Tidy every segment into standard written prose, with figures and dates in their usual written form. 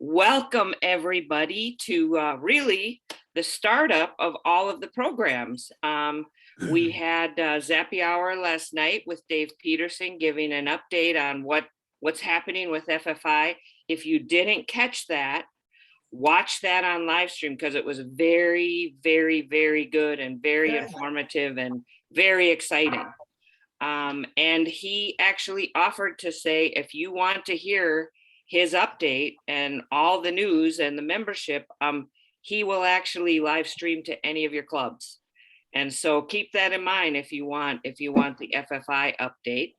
Welcome everybody to really the startup of all of the programs. We had Zappy Hour last night with Dave Peterson giving an update on what's happening with FFI. If you didn't catch that, watch that on live stream because it was very, very, very good and very informative and very exciting. And he actually offered to say, if you want to hear his update and all the news and the membership, he will actually live stream to any of your clubs. And so keep that in mind if you want the FFI update.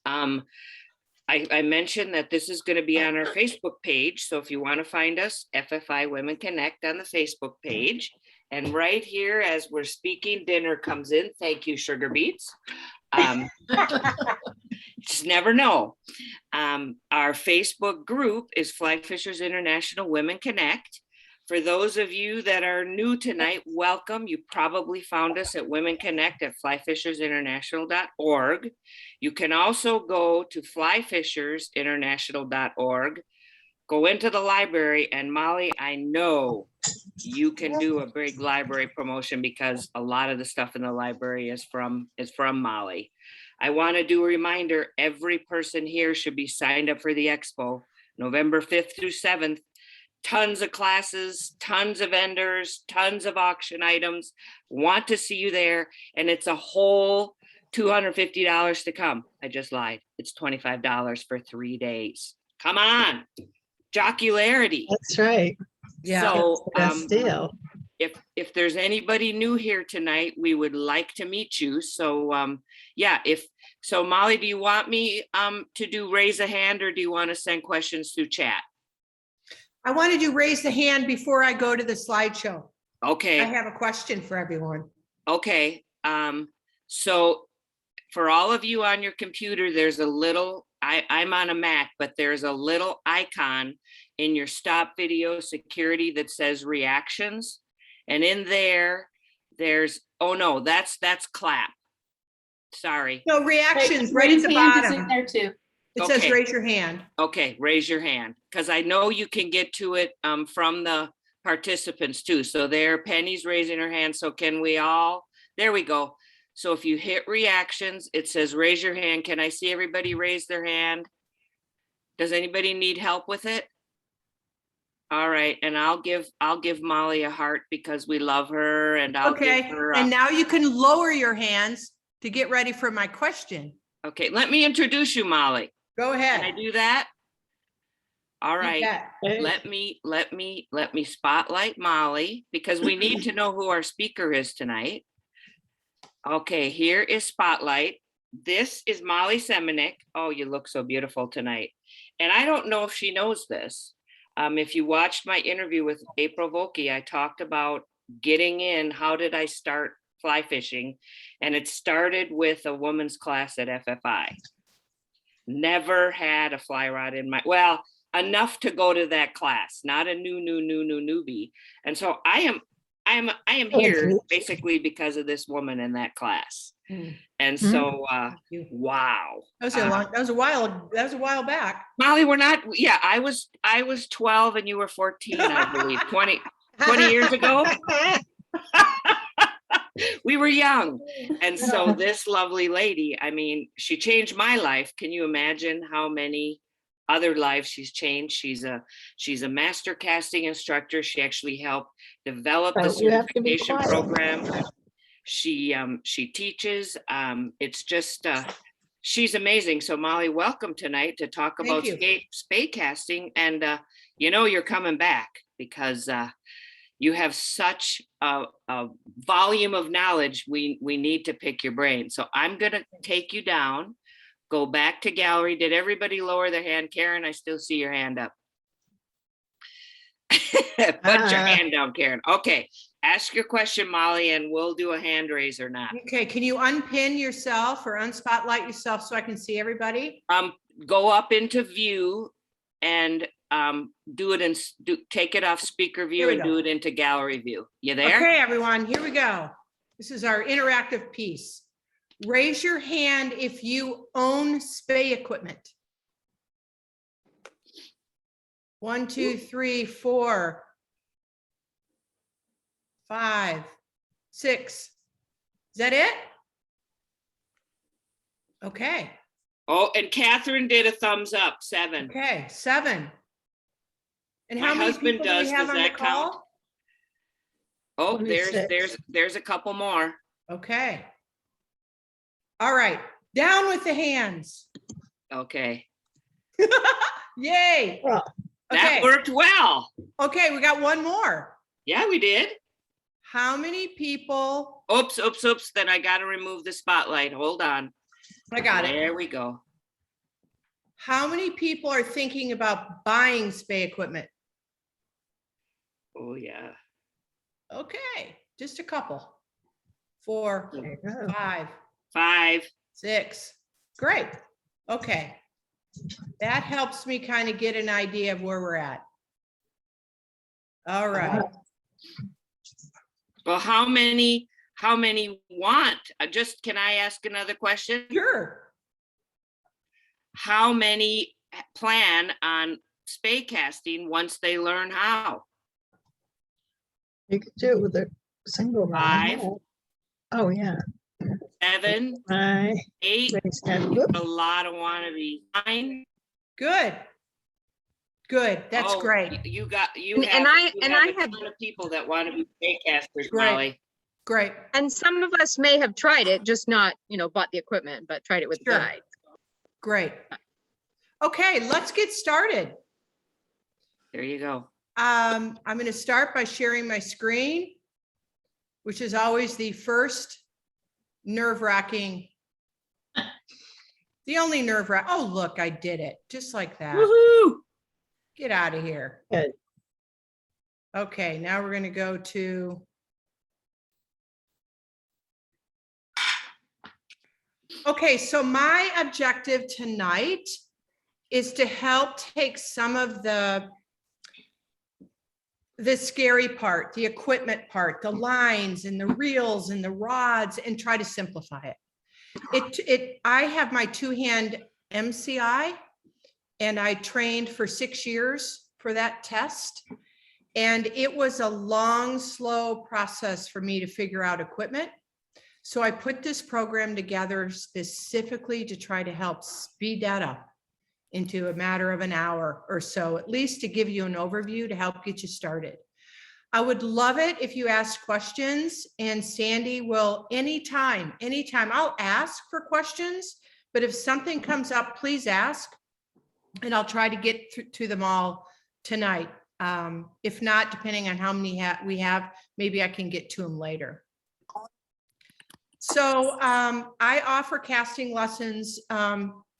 I mentioned that this is going to be on our Facebook page. So if you want to find us, FFI Women Connect on the Facebook page. And right here, as we're speaking, dinner comes in. Thank you, Sugar Beets. Just never know. Our Facebook group is Fly Fishers International Women Connect. For those of you that are new tonight, welcome. You probably found us at Women Connect at flyfishersinternational.org. You can also go to flyfishersinternational.org, go into the library, and Molly, I know you can do a big library promotion because a lot of the stuff in the library is from Molly. I want to do a reminder, every person here should be signed up for the expo, November 5th through 7th. Tons of classes, tons of vendors, tons of auction items. Want to see you there. And it's a whole $250 to come. I just lied. It's $25 for 3 days. Come on. Jocularity. That's right. Yeah. So Best deal. if there's anybody new here tonight, we would like to meet you. So yeah, so Molly, do you want me to do raise a hand or do you want to send questions through chat? I wanted to raise the hand before I go to the slideshow. Okay. I have a question for everyone. Okay. So for all of you on your computer, there's a little, I'm on a Mac, but there's a little icon in your stop video security that says reactions. And in there's, oh no, that's clap. Sorry. No, reactions right at the bottom. There too. It says raise your hand. Okay, raise your hand, because I know you can get to it from the participants too. So there, Penny's raising her hand. So can we all, there we go. So if you hit reactions, it says raise your hand. Can I see everybody raise their hand? Does anybody need help with it? All right, and I'll give Molly a heart because we love her, and I'll give her and now you can lower your hands to get ready for my question. Okay, let me introduce you, Molly. Go ahead. Can I do that? All right. Hey. Let me spotlight Molly because we need to know who our speaker is tonight. Okay, here is Spotlight. This is Molly Seminek. Oh, you look so beautiful tonight. And I don't know if she knows this. If you watched my interview with April Volke, I talked about getting in. How did I start fly fishing? And it started with a woman's class at FFI. Never had a fly rod in my, well, enough to go to that class, not a new newbie. And so I am here basically because of this woman in that class. And so wow. That was a while back. Molly, we're not, yeah, I was 12 and you were 14, I believe, 20 years ago. We were young. And so this lovely lady, I mean, she changed my life. Can you imagine how many other lives she's changed? She's a master casting instructor. She actually helped develop the certification program. She teaches. It's just she's amazing. So Molly, welcome tonight to talk about spay casting. And you know you're coming back because you have such a volume of knowledge. We need to pick your brain. So I'm going to take you down, go back to gallery. Did everybody lower their hand? Karen, I still see your hand up. Put your hand down, Karen. Okay. Ask your question, Molly, and we'll do a hand raise or not. Okay. Can you unpin yourself or unspotlight yourself so I can see everybody? Go up into view and take it off speaker view and do it into gallery view. You there? Okay, everyone, here we go. This is our interactive piece. Raise your hand if you own spay equipment. 1, 2, 3, 4, 5, 6. Is that it? Okay. Oh, and Catherine did a thumbs up, 7. Okay, 7. And My how many husband people do we does. have Does on the that count? call? Oh, 26. there's a couple more. Okay. All right, down with the hands. Okay. Yay. Well, That Okay, worked well. okay, we got one more. Yeah, we did. How many people? Oops. Then I got to remove the spotlight. Hold on. I got it. There we go. How many people are thinking about buying Spey equipment? Oh, yeah. Okay, just a couple. 4, there you go. 5, 5. 6. Great. Okay. That helps me kind of get an idea of where we're at. All right. Well, how many want? Just, can I ask another question? Sure. How many plan on spay casting once they learn how? You could do it with a single run. 5. Oh, yeah. 7, I 8, raised hand. Whoop. a lot of wannabes. 9. Good. Good. That's Oh, great. You have I a have- ton of people that want to be spay casters, Great. Molly. Great. And some of us may have tried it, just not, bought the equipment, but tried it with the Sure. guide. Great. Okay, let's get started. There you go. I'm going to start by sharing my screen, which is always the first nerve-wracking, the only nerve-wracking. Oh, look, I did it just like that. Woohoo! Get out of here. Good. Okay, now we're going to go to. Okay, so my objective tonight is to help take some of the scary part, the equipment part, the lines and the reels and the rods, and try to simplify it. I have my 2-hand MCI, and I trained for 6 years for that test. And it was a long, slow process for me to figure out equipment. So I put this program together specifically to try to help speed that up into a matter of an hour or so, at least to give you an overview to help get you started. I would love it if you ask questions, and Sandy will anytime, I'll ask for questions, but if something comes up, please ask, and I'll try to get to them all tonight. If not, depending on how many we have, maybe I can get to them later. So I offer casting lessons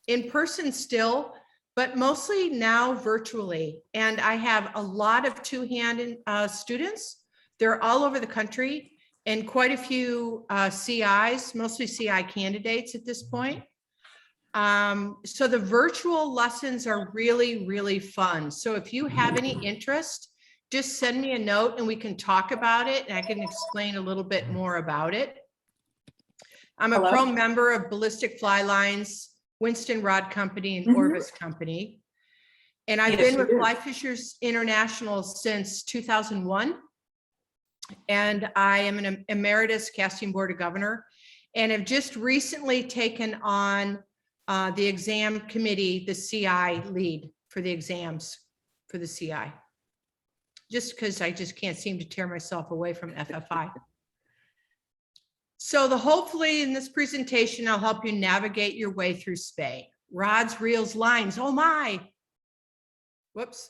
in person still, but mostly now virtually. And I have a lot of 2-hand students. They're all over the country, and quite a few CIs, mostly CI candidates at this point. So the virtual lessons are really, really fun. So if you have any interest, just send me a note and we can talk about it, and I can explain a little bit more about it. I'm a pro member of Ballistic Fly Lines, Winston Rod Company, and Orvis Company. And I've been with Fly Fishers International since 2001. And I am an emeritus casting board of governor, and have just recently taken on the exam committee, the CI lead for the exams for the CI. Just because I just can't seem to tear myself away from FFI. So hopefully in this presentation, I'll help you navigate your way through Spey. Rods, reels, lines, oh my. Whoops.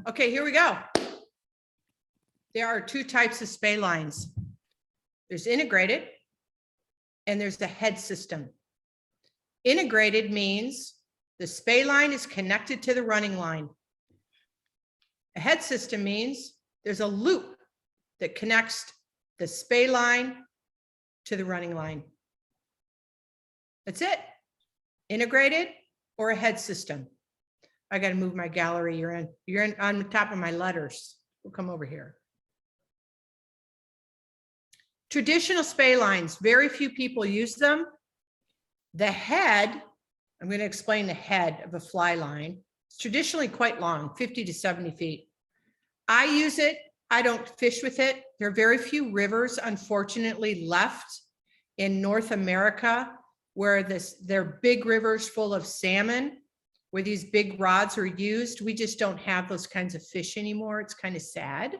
Okay, here we go. There are 2 types of Spey lines. There's integrated, and there's the head system. Integrated means the Spey line is connected to the running line. A head system means there's a loop that connects the Spey line to the running line. That's it. Integrated or a head system. I got to move my gallery. You're in on the top of my letters. We'll come over here. Traditional Spey lines, very few people use them. The head I'm going to explain the head of a fly line. It's traditionally quite long, 50 to 70 feet. I use it. I don't fish with it. There are very few rivers, unfortunately, left in North America where they're big rivers full of salmon, where these big rods are used. We just don't have those kinds of fish anymore. It's kind of sad.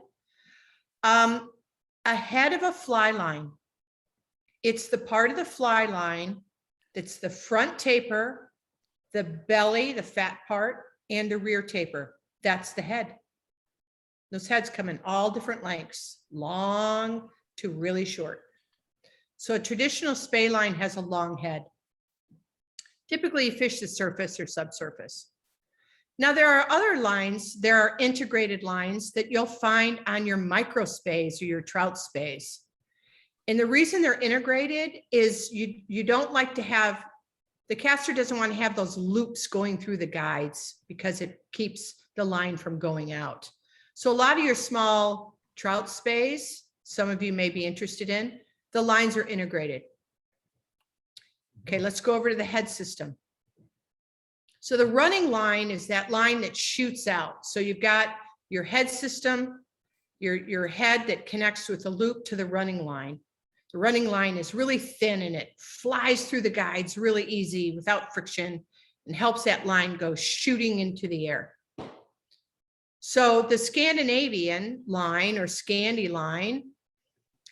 A head of a fly line. It's the part of the fly line that's the front taper, the belly, the fat part, and the rear taper. That's the head. Those heads come in all different lengths, long to really short. So a traditional Spey line has a long head. Typically you fish the surface or subsurface. Now there are other lines, there are integrated lines that you'll find on your micro Speys or your trout Speys. And the reason they're integrated is you don't like to have, the caster doesn't want to have those loops going through the guides because it keeps the line from going out. So a lot of your small trout Speys, some of you may be interested in, the lines are integrated. Okay, let's go over to the head system. So the running line is that line that shoots out. So you've got your head system, your head that connects with the loop to the running line. The running line is really thin and it flies through the guides really easy without friction and helps that line go shooting into the air. So the Scandinavian line or Scandi line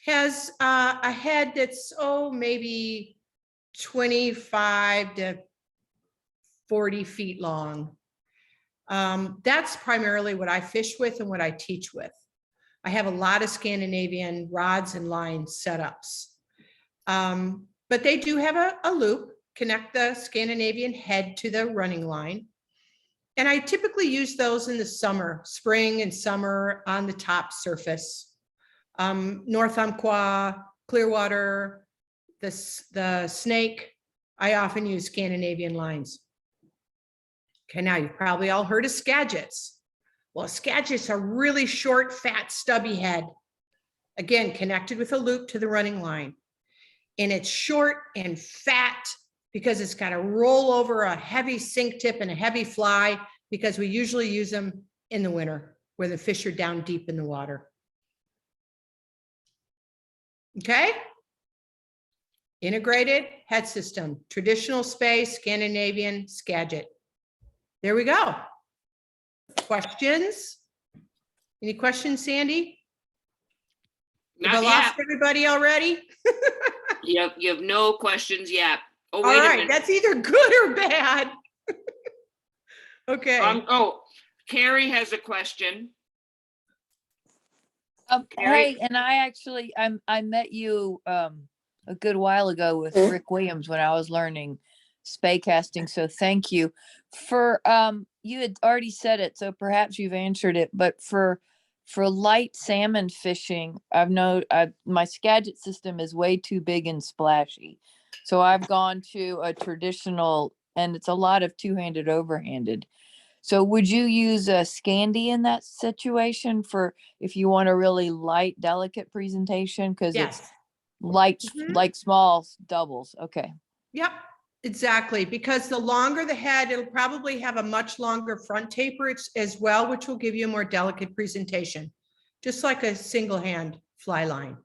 has a head that's, maybe 25 to 40 feet long. That's primarily what I fish with and what I teach with. I have a lot of Scandinavian rods and line setups. But they do have a loop, connect the Scandinavian head to the running line. And I typically use those in the summer, spring and summer on the top surface. North Umpqua, Clearwater, the Snake, I often use Scandinavian lines. Okay, now you've probably all heard of Skagits. Well, Skagits are really short, fat, stubby head. Again, connected with a loop to the running line. And it's short and fat because it's got to roll over a heavy sink tip and a heavy fly because we usually use them in the winter where the fish are down deep in the water. Okay? Integrated head system, traditional Spey, Scandinavian, Skagit. There we go. Questions? Any questions, Sandy? Have I Not lost yet. everybody already? You have no questions yet. Oh, All wait a right, minute. that's either good or bad. Okay. Carrie has a question. Hey, and I met you a good while ago with Rick Williams when I was learning Spey casting. So thank you for you had already said it, so perhaps you've answered it. But for light salmon fishing, my Skagit system is way too big and splashy. So I've gone to a traditional, and it's a lot of two-handed, overhanded. So would you use a Scandi in that situation for if you want a really light, delicate presentation? Because it's Yes. light, Mhm. like small doubles. Okay. Yep, exactly. Because the longer the head, it'll probably have a much longer front taper as well, which will give you a more delicate presentation, just like a single hand fly line.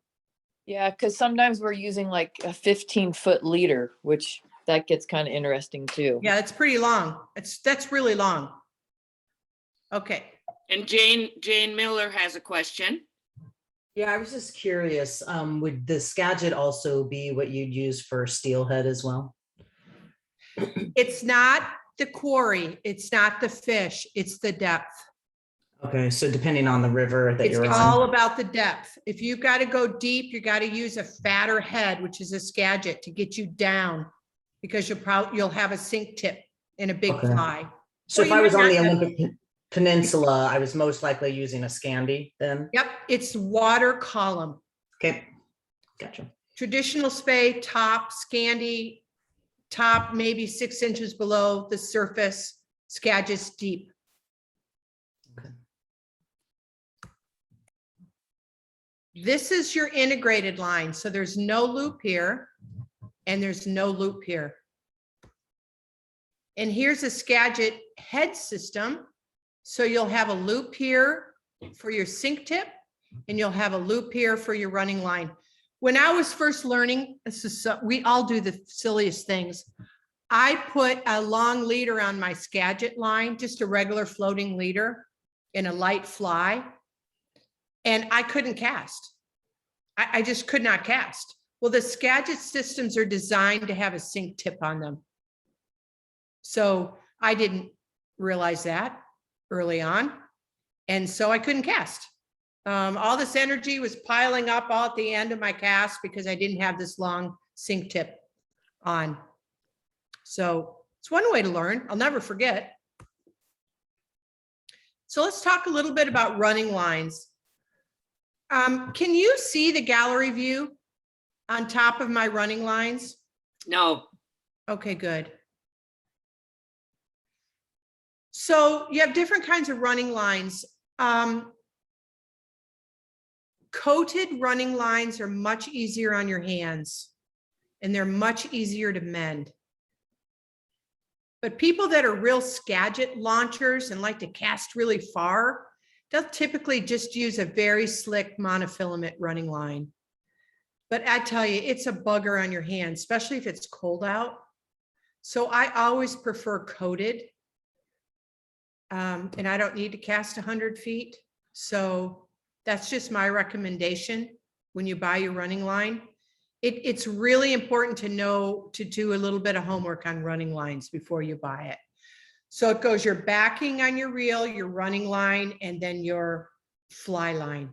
Yeah, because sometimes we're using like a 15-foot leader, which that gets kind of interesting too. Yeah, it's pretty long. That's really long. Okay. And Jane Miller has a question. Yeah, I was just curious, would the Skagit also be what you'd use for steelhead as well? It's not the quarry. It's not the fish. It's the depth. Okay, so depending on the river that It's you're all on. about the depth. If you've got to go deep, you got to use a fatter head, which is a Skagit, to get you down because you'll have a sink tip in a big Okay. fly. So Or if you I was might on the not- Olympic Peninsula, I was most likely using a Scandi then? Yep, it's water column. Okay, gotcha. Traditional Spey, top, Scandi, top maybe 6 inches below the surface, Skagit's deep. Okay. This is your integrated line. So there's no loop here and there's no loop here. And here's a Skagit head system. So you'll have a loop here for your sink tip, and you'll have a loop here for your running line. When I was first learning, we all do the silliest things. I put a long leader on my Skagit line, just a regular floating leader in a light fly, and I couldn't cast. I just could not cast. Well, the Skagit systems are designed to have a sink tip on them. So I didn't realize that early on. And so I couldn't cast. All this energy was piling up all at the end of my cast because I didn't have this long sink tip on. So it's one way to learn. I'll never forget. So let's talk a little bit about running lines. Can you see the gallery view on top of my running lines? No, Okay, good. So you have different kinds of running lines. Coated running lines are much easier on your hands, and they're much easier to mend. But people that are real Skagit launchers and like to cast really far, they'll typically just use a very slick monofilament running line. But I tell you, it's a bugger on your hands, especially if it's cold out. So I always prefer coated. And I don't need to cast 100 feet. So that's just my recommendation when you buy your running line. It's really important to know to do a little bit of homework on running lines before you buy it. So it goes your backing on your reel, your running line, and then your fly line.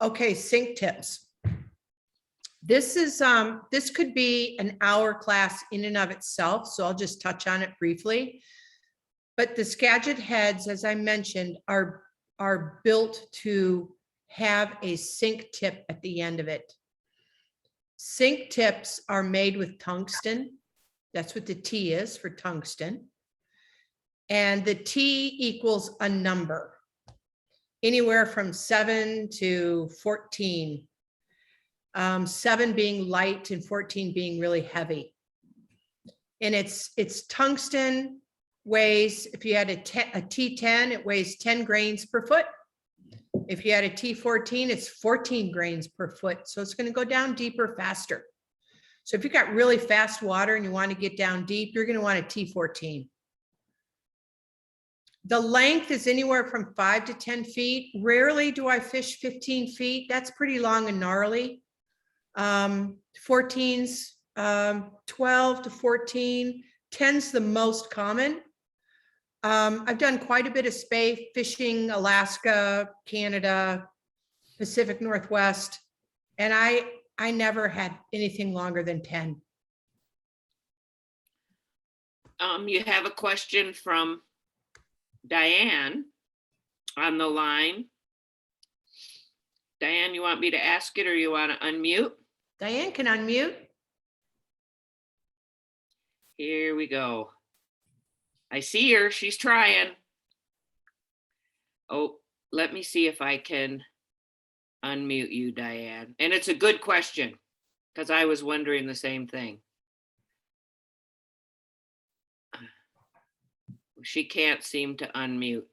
Okay, sink tips. This is this could be an hour class in and of itself, so I'll just touch on it briefly. But the Skagit heads, as I mentioned, are built to have a sink tip at the end of it. Sink tips are made with tungsten. That's what the T is for tungsten. And the T equals a number, anywhere from 7 to 14. 7 being light and 14 being really heavy. And it's tungsten. Weighs, if you had a T10, it weighs 10 grains per foot. If you had a T14, it's 14 grains per foot. So it's going to go down deeper faster. So if you've got really fast water and you want to get down deep, you're going to want a T14. The length is anywhere from 5 to 10 feet. Rarely do I fish 15 feet. That's pretty long and gnarly. 14s, 12 to 14, 10's the most common. I've done quite a bit of spey fishing, Alaska, Canada, Pacific Northwest, and I never had anything longer than 10. you have a question from Diane on the line. Diane, you want me to ask it or you want to unmute? Diane can unmute. Here we go. I see her, she's trying. Oh, let me see if I can unmute you, Diane. And it's a good question, because I was wondering the same thing. She can't seem to unmute.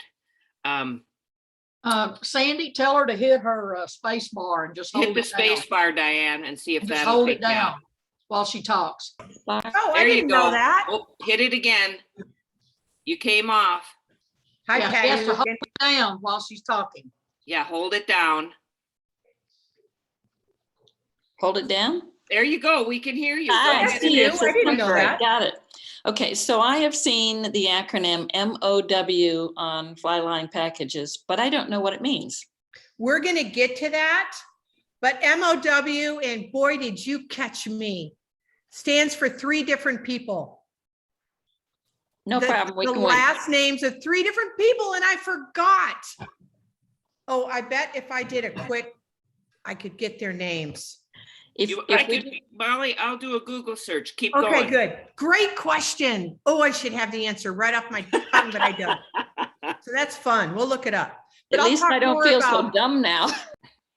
Sandy, tell her to hit her space bar and just Hit hold the it down. space bar, Diane, and see if Just that'll hold take it you out. down while she talks. Oh, There I you didn't know go. that. Oh, hit it again. You came off. Hi, Yeah, she has to hold Patty. it down while she's talking. Yeah, hold it down. Hold it down. There you go. We can hear you. Go I ahead. see it. I didn't know that. Got it. Okay, so I have seen the acronym MOW on fly line packages, but I don't know what it means. We're going to get to that, but MOW, and boy, did you catch me, stands for 3 different people. No problem. We The can wait. last names of 3 different people, and I forgot. Oh, I bet if I did a quick, I could get their names. Molly, I'll do a Google search. Keep Okay, going. good. Great question. Oh, I should have the answer right off my tongue, but I don't. So that's fun. We'll look it up. But At I'll least talk I don't more feel so about- dumb now.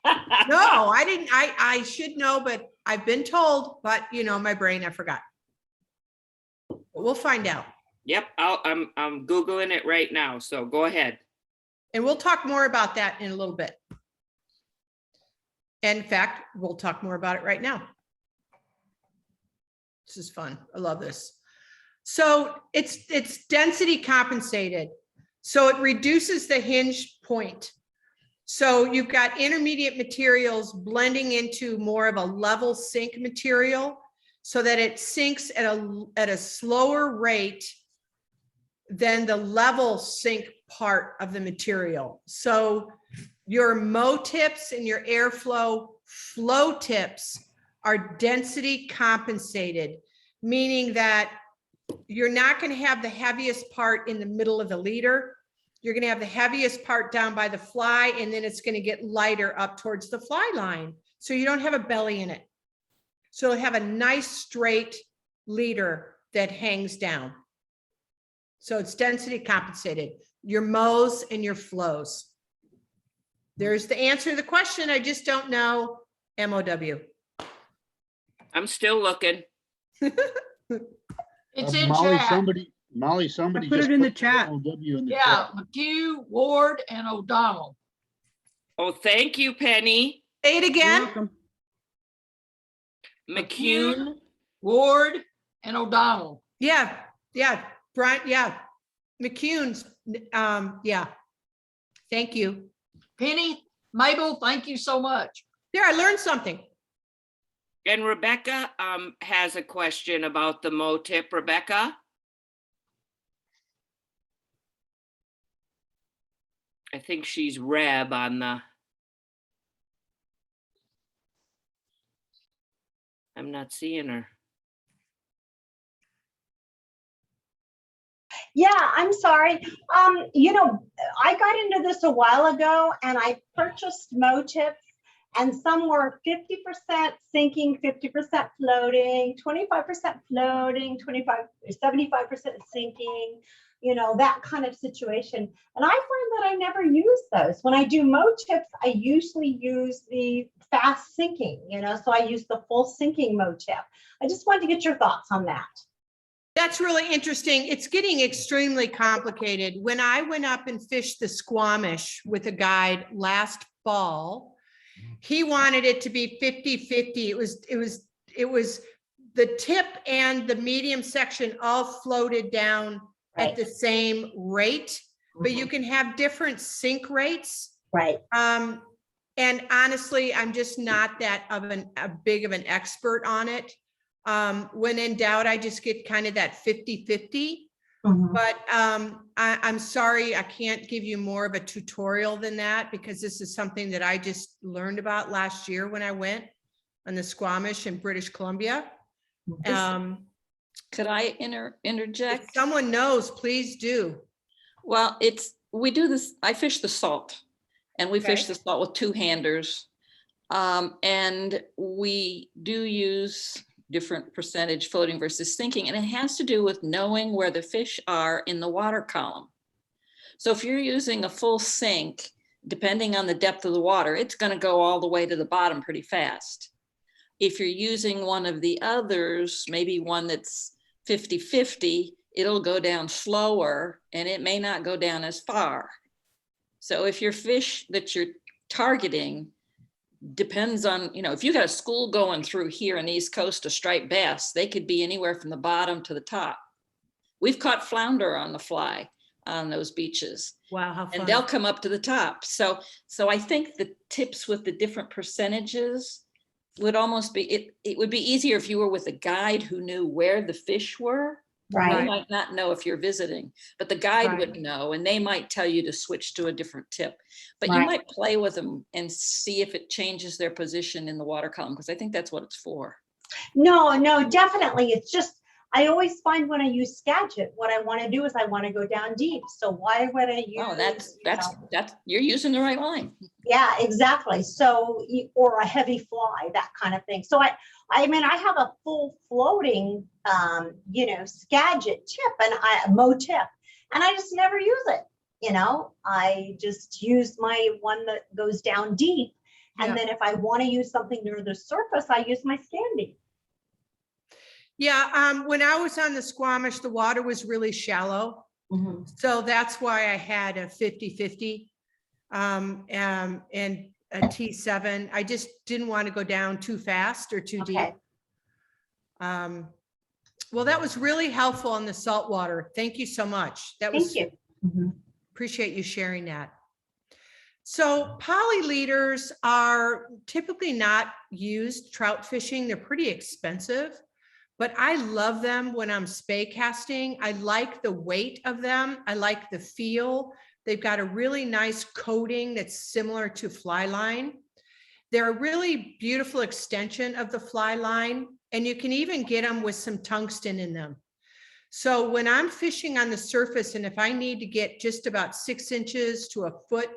No, I didn't. I should know, but I've been told, but you know, my brain, I forgot. But we'll find out. Yep, I'm Googling it right now, so go ahead. And we'll talk more about that in a little bit. In fact, we'll talk more about it right now. This is fun. I love this. So it's density compensated. So it reduces the hinge point. So you've got intermediate materials blending into more of a level sink material so that it sinks at a slower rate than the level sink part of the material. So your mow tips and your airflow flow tips are density compensated, meaning that you're not going to have the heaviest part in the middle of the leader. You're going to have the heaviest part down by the fly, and then it's going to get lighter up towards the fly line. So you don't have a belly in it. So you'll have a nice straight leader that hangs down. So it's density compensated, your mows and your flows. There's the answer to the question. I just don't know MOW. I'm still looking. It's in Molly, chat. somebody put just it in the put chat. MOW in the Yeah, chat. McHugh, Ward, and O'Donnell. Oh, thank you, Penny. Say it You're again. welcome. McCune. Ward and O'Donnell. Yeah, Brian, yeah. McCune's, yeah. Thank you. Penny, Mabel, thank you so much. There, I learned something. And Rebecca has a question about the mow tip. Rebecca? I think she's Reb on the. I'm not seeing her. Yeah, I'm sorry. You know, I got into this a while ago and I purchased mow tips, and some were 50% sinking, 50% floating, 25% floating, 75% sinking, you know, that kind of situation. And I find that I never use those. When I do mow tips, I usually use the fast sinking, you know, so I use the full sinking mow tip. I just wanted to get your thoughts on that. That's really interesting. It's getting extremely complicated. When I went up and fished the Squamish with a guide last fall, he wanted it to be 50-50. It was the tip and the medium section all floated down Right. at the same rate, but you can have different sink rates. Right. And honestly, I'm just not that a big of an expert on it. When in doubt, I just get kind of that 50-50. But I'm sorry, I can't give you more of a tutorial than that, because this is something that I just learned about last year when I went on the Squamish in British Columbia. Could I If interject? someone knows, please do. Well, we do this, I fish the salt, and we fish Okay. the salt with two-handers. And we do use different percentage floating versus sinking, and it has to do with knowing where the fish are in the water column. So if you're using a full sink, depending on the depth of the water, it's going to go all the way to the bottom pretty fast. If you're using one of the others, maybe one that's 50-50, it'll go down slower and it may not go down as far. So if your fish that you're targeting depends on, you know, if you got a school going through here on the East Coast of striped bass, they could be anywhere from the bottom to the top. We've caught flounder on the fly on those beaches. Wow, how fun. And they'll come up to the top. So I think the tips with the different percentages would almost be, it would be easier if you were with a guide who knew where the fish were. Right. You might not know if you're visiting, but the guide Right. would know, and they might tell you to switch to a different tip. But you Right. might play with them and see if it changes their position in the water column, because I think that's what it's for. No, definitely. It's just, I always find when I use Skagit, what I want to do is I want to go down deep. So why would I use? Oh, that's you know, you're using the right line. yeah, exactly. So, or a heavy fly, that kind of thing. So I mean, I have a full floating, you know, Skagit tip and a mow tip, and I just never use it. You know, I just use my one that goes down deep. Yeah. And then if I want to use something near the surface, I use my Scandi. Yeah, when I was on the Squamish, the water was really shallow. So that's why I had a 50-50 and a T7. I just didn't want to go down too fast or too deep. Okay. Well, that was really helpful on the saltwater. Thank you so much. That was, Thank you. appreciate you sharing that. So poly leaders are typically not used trout fishing. They're pretty expensive, but I love them when I'm spey casting. I like the weight of them. I like the feel. They've got a really nice coating that's similar to fly line. They're a really beautiful extension of the fly line, and you can even get them with some tungsten in them. So when I'm fishing on the surface, and if I need to get just about 6 inches to a foot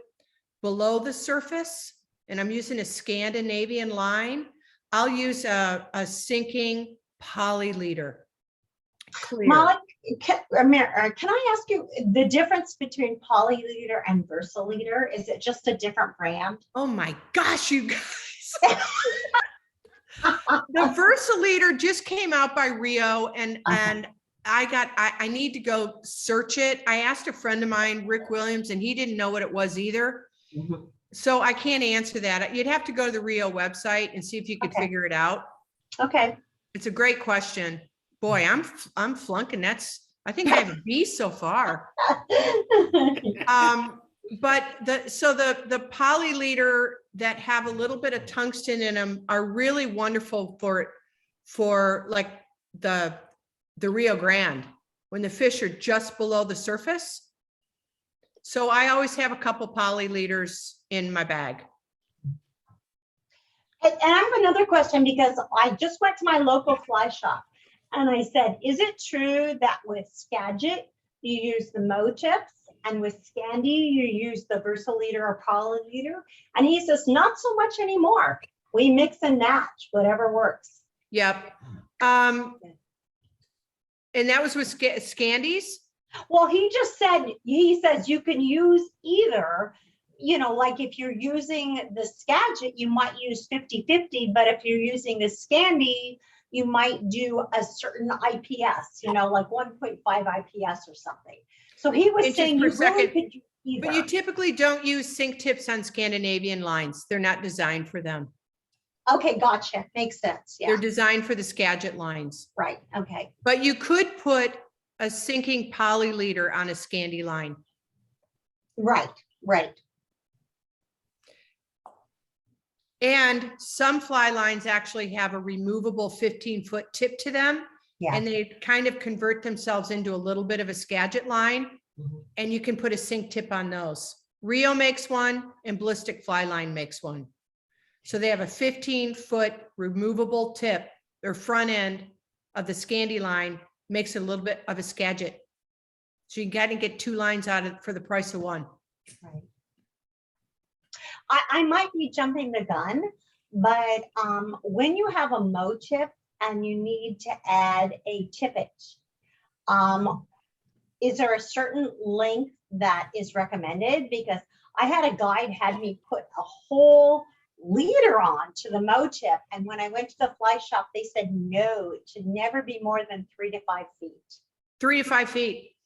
below the surface, and I'm using a Scandinavian line, I'll use a sinking poly leader. Clear. Molly, can I ask you the difference between poly leader and Versa leader? Is it just a different brand? Oh my gosh, you guys. The Versa leader just came out by Rio, and I need to go search it. I asked a friend of mine, Rick Williams, and he didn't know what it was either. So I can't answer that. You'd have to go to the Rio website and see if you could Okay. figure it out. Okay. It's a great question. Boy, I'm flunking. I think I have a B so far. But the poly leader that have a little bit of tungsten in them are really wonderful for like the Rio Grande when the fish are just below the surface. So I always have a couple poly leaders in my bag. And I have another question, because I just went to my local fly shop and I said, is it true that with Skagit, you use the motifs, and with Scandi, you use the Versa leader or poly leader? And he says, not so much anymore. We mix and match, whatever works. Yep. And that was with Scandis? Well, he just said, he says you can use either, like if you're using the Skagit, you might use 50-50, but if you're using the Scandi, you might do a certain IPS, like 1.5 IPS or something. So he was Inches saying per you really second. could do either. But you typically don't use sink tips on Scandinavian lines. They're not designed for them. Okay, gotcha. Makes sense. Yeah, They're designed for the Skagit lines. right. Okay. But you could put a sinking poly leader on a Scandi line. Right, right. And some fly lines actually have a removable 15-foot tip to them. Yeah. And they kind of convert themselves into a little bit of a Skagit line. And you can put a sink tip on those. Rio makes one and Ballistic Fly Line makes one. So they have a 15-foot removable tip, their front end of the Scandi line makes it a little bit of a Skagit. So you got to get 2 lines out of it for the price of 1. Right. I might be jumping the gun, but when you have a motif and you need to add a tippet, is there a certain length that is recommended? Because I had a guide had me put a whole leader on to the motif, and when I went to the fly shop, they said no, it should never be more than 3 to 5 feet. 3 to 5 feet.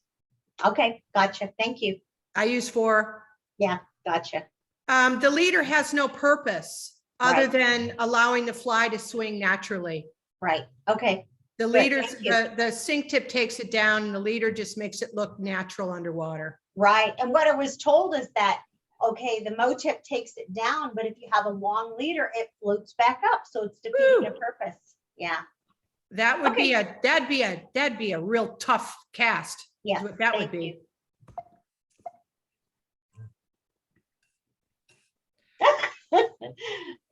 Okay, gotcha. Thank you. I use 4. Yeah, gotcha. The leader has no purpose other Right. than allowing the fly to swing naturally. Right. Okay. The Good, leader, thank you. the sink tip takes it down and the leader just makes it look natural underwater. Right. And what I was told is that, okay, the motif takes it down, but if you have a long leader, it floats back up. So it's defeating the purpose. Yeah. That would be that'd be a real tough cast. is Yeah. what that would Thank be. you.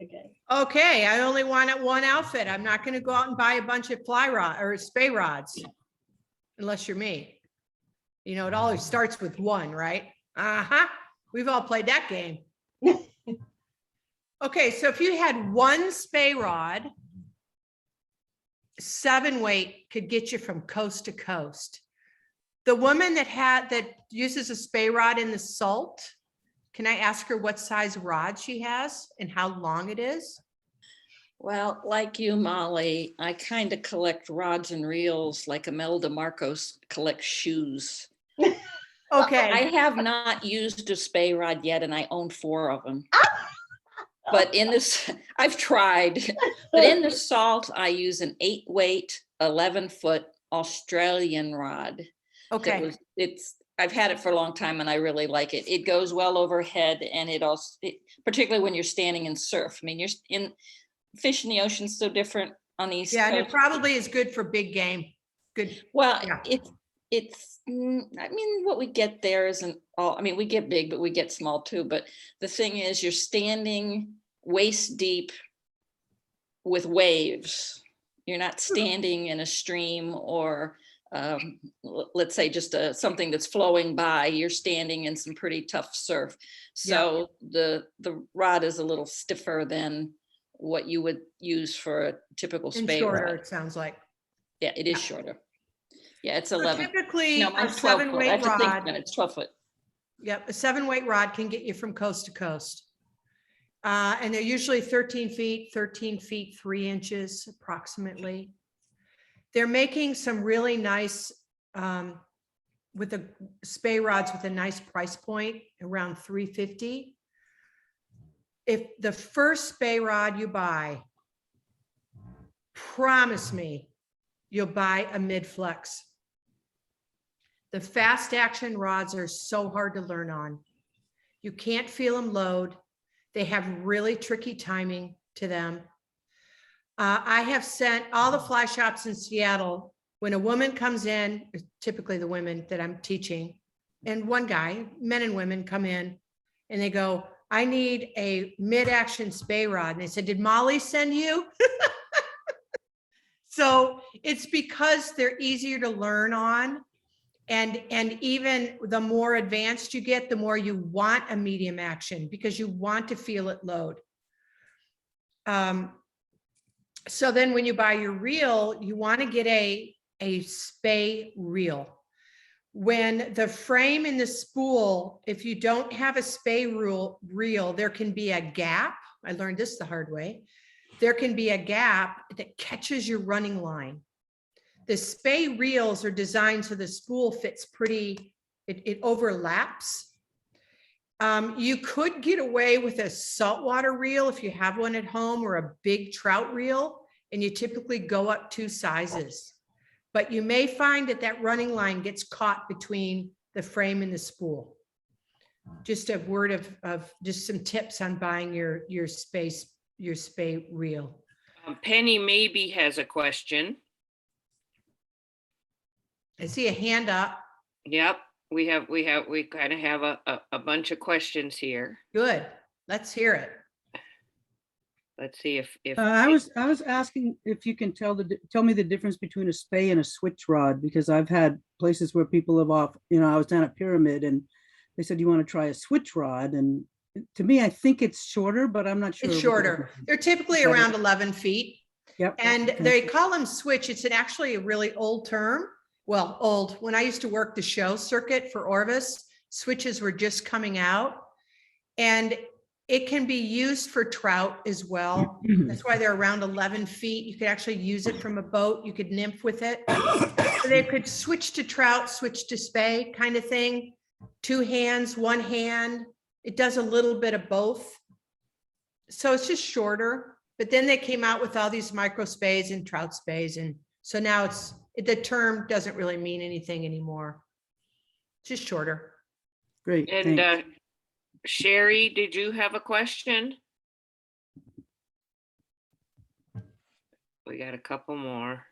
Okay. Okay, I only want one outfit. I'm not going to go out and buy a bunch of fly rod or spey rods, unless you're me. It always starts with 1, right? We've all played that game. Okay, so if you had 1 spey rod, 7 weight could get you from coast to coast. The woman that uses a spey rod in the salt Can I ask her what size rod she has and how long it is? Well, like you, Molly, I kind of collect rods and reels like Imelda Marcos collects shoes. I Okay, have not used a Spey rod yet, and I own 4 of them. But in this, I've tried, but in the salt, I use an 8-weight, 11-foot Australian rod. okay. I've had it for a long time and I really like it. It goes well overhead, and it also, particularly when you're standing in surf. I mean, fish in the ocean is so different on the East Yeah, and it Coast. probably is good for big game. Good. Well, Yeah. I mean, what we get there isn't all, I mean, we get big, but we get small too. But the thing is, you're standing waist deep with waves. You're not standing in a stream or let's say just something that's flowing by. You're standing in some pretty tough surf. So the rod is a little stiffer than what you would use for a typical And Spey shorter, rod. it sounds like. Yeah, it is shorter. Yeah, it's So 11. typically, No, a mine's 12 foot. I 7-weight have to think a rod, minute. It's 12 foot. yep, a 7-weight rod can get you from coast to coast. And they're usually 13 feet, 3 inches approximately. They're making some really nice, with the Spey rods with a nice price point around $350. If the first Spey rod you buy, promise me you'll buy a mid-flex. The fast action rods are so hard to learn on. You can't feel them load. They have really tricky timing to them. I have sent all the fly shops in Seattle, when a woman comes in, typically the women that I'm teaching, and one guy, men and women come in and they go, I need a mid-action Spey rod. And they said, did Molly send you? So it's because they're easier to learn on. And even the more advanced you get, the more you want a medium action because you want to feel it load. So then when you buy your reel, you want to get a Spey reel. When the frame and the spool, if you don't have a Spey reel, there can be a gap. I learned this the hard way. There can be a gap that catches your running line. The Spey reels are designed so the spool fits pretty, it overlaps. You could get away with a saltwater reel if you have one at home, or a big trout reel, and you typically go up 2 sizes. But you may find that running line gets caught between the frame and the spool. Just a word of just some tips on buying your Spey reel. Penny maybe has a question. I see a hand up. Yep, we kind of have a bunch of questions here. Good. Let's hear it. Let's see if I was asking if you can tell me the difference between a Spey and a switch rod, because I've had places where people have I was down at Pyramid and they said, you want to try a switch rod? And to me, I think it's shorter, but I'm not sure. It's shorter. They're typically around 11 feet. Yep. And okay. they call them switch. It's actually a really old term. Well, old. When I used to work the show circuit for Orvis, switches were just coming out. And it can be used for trout as well. That's why they're around 11 feet. You could actually use it from a boat. You could nymph with it. So they could switch to trout, switch to Spey kind of thing. 2 hands, 1 hand. It does a little bit of both. So it's just shorter. But then they came out with all these micro Speys and trout Speys. And so now the term doesn't really mean anything anymore. It's just shorter. Great. and thanks. Sherry, did you have a question? We got a couple more.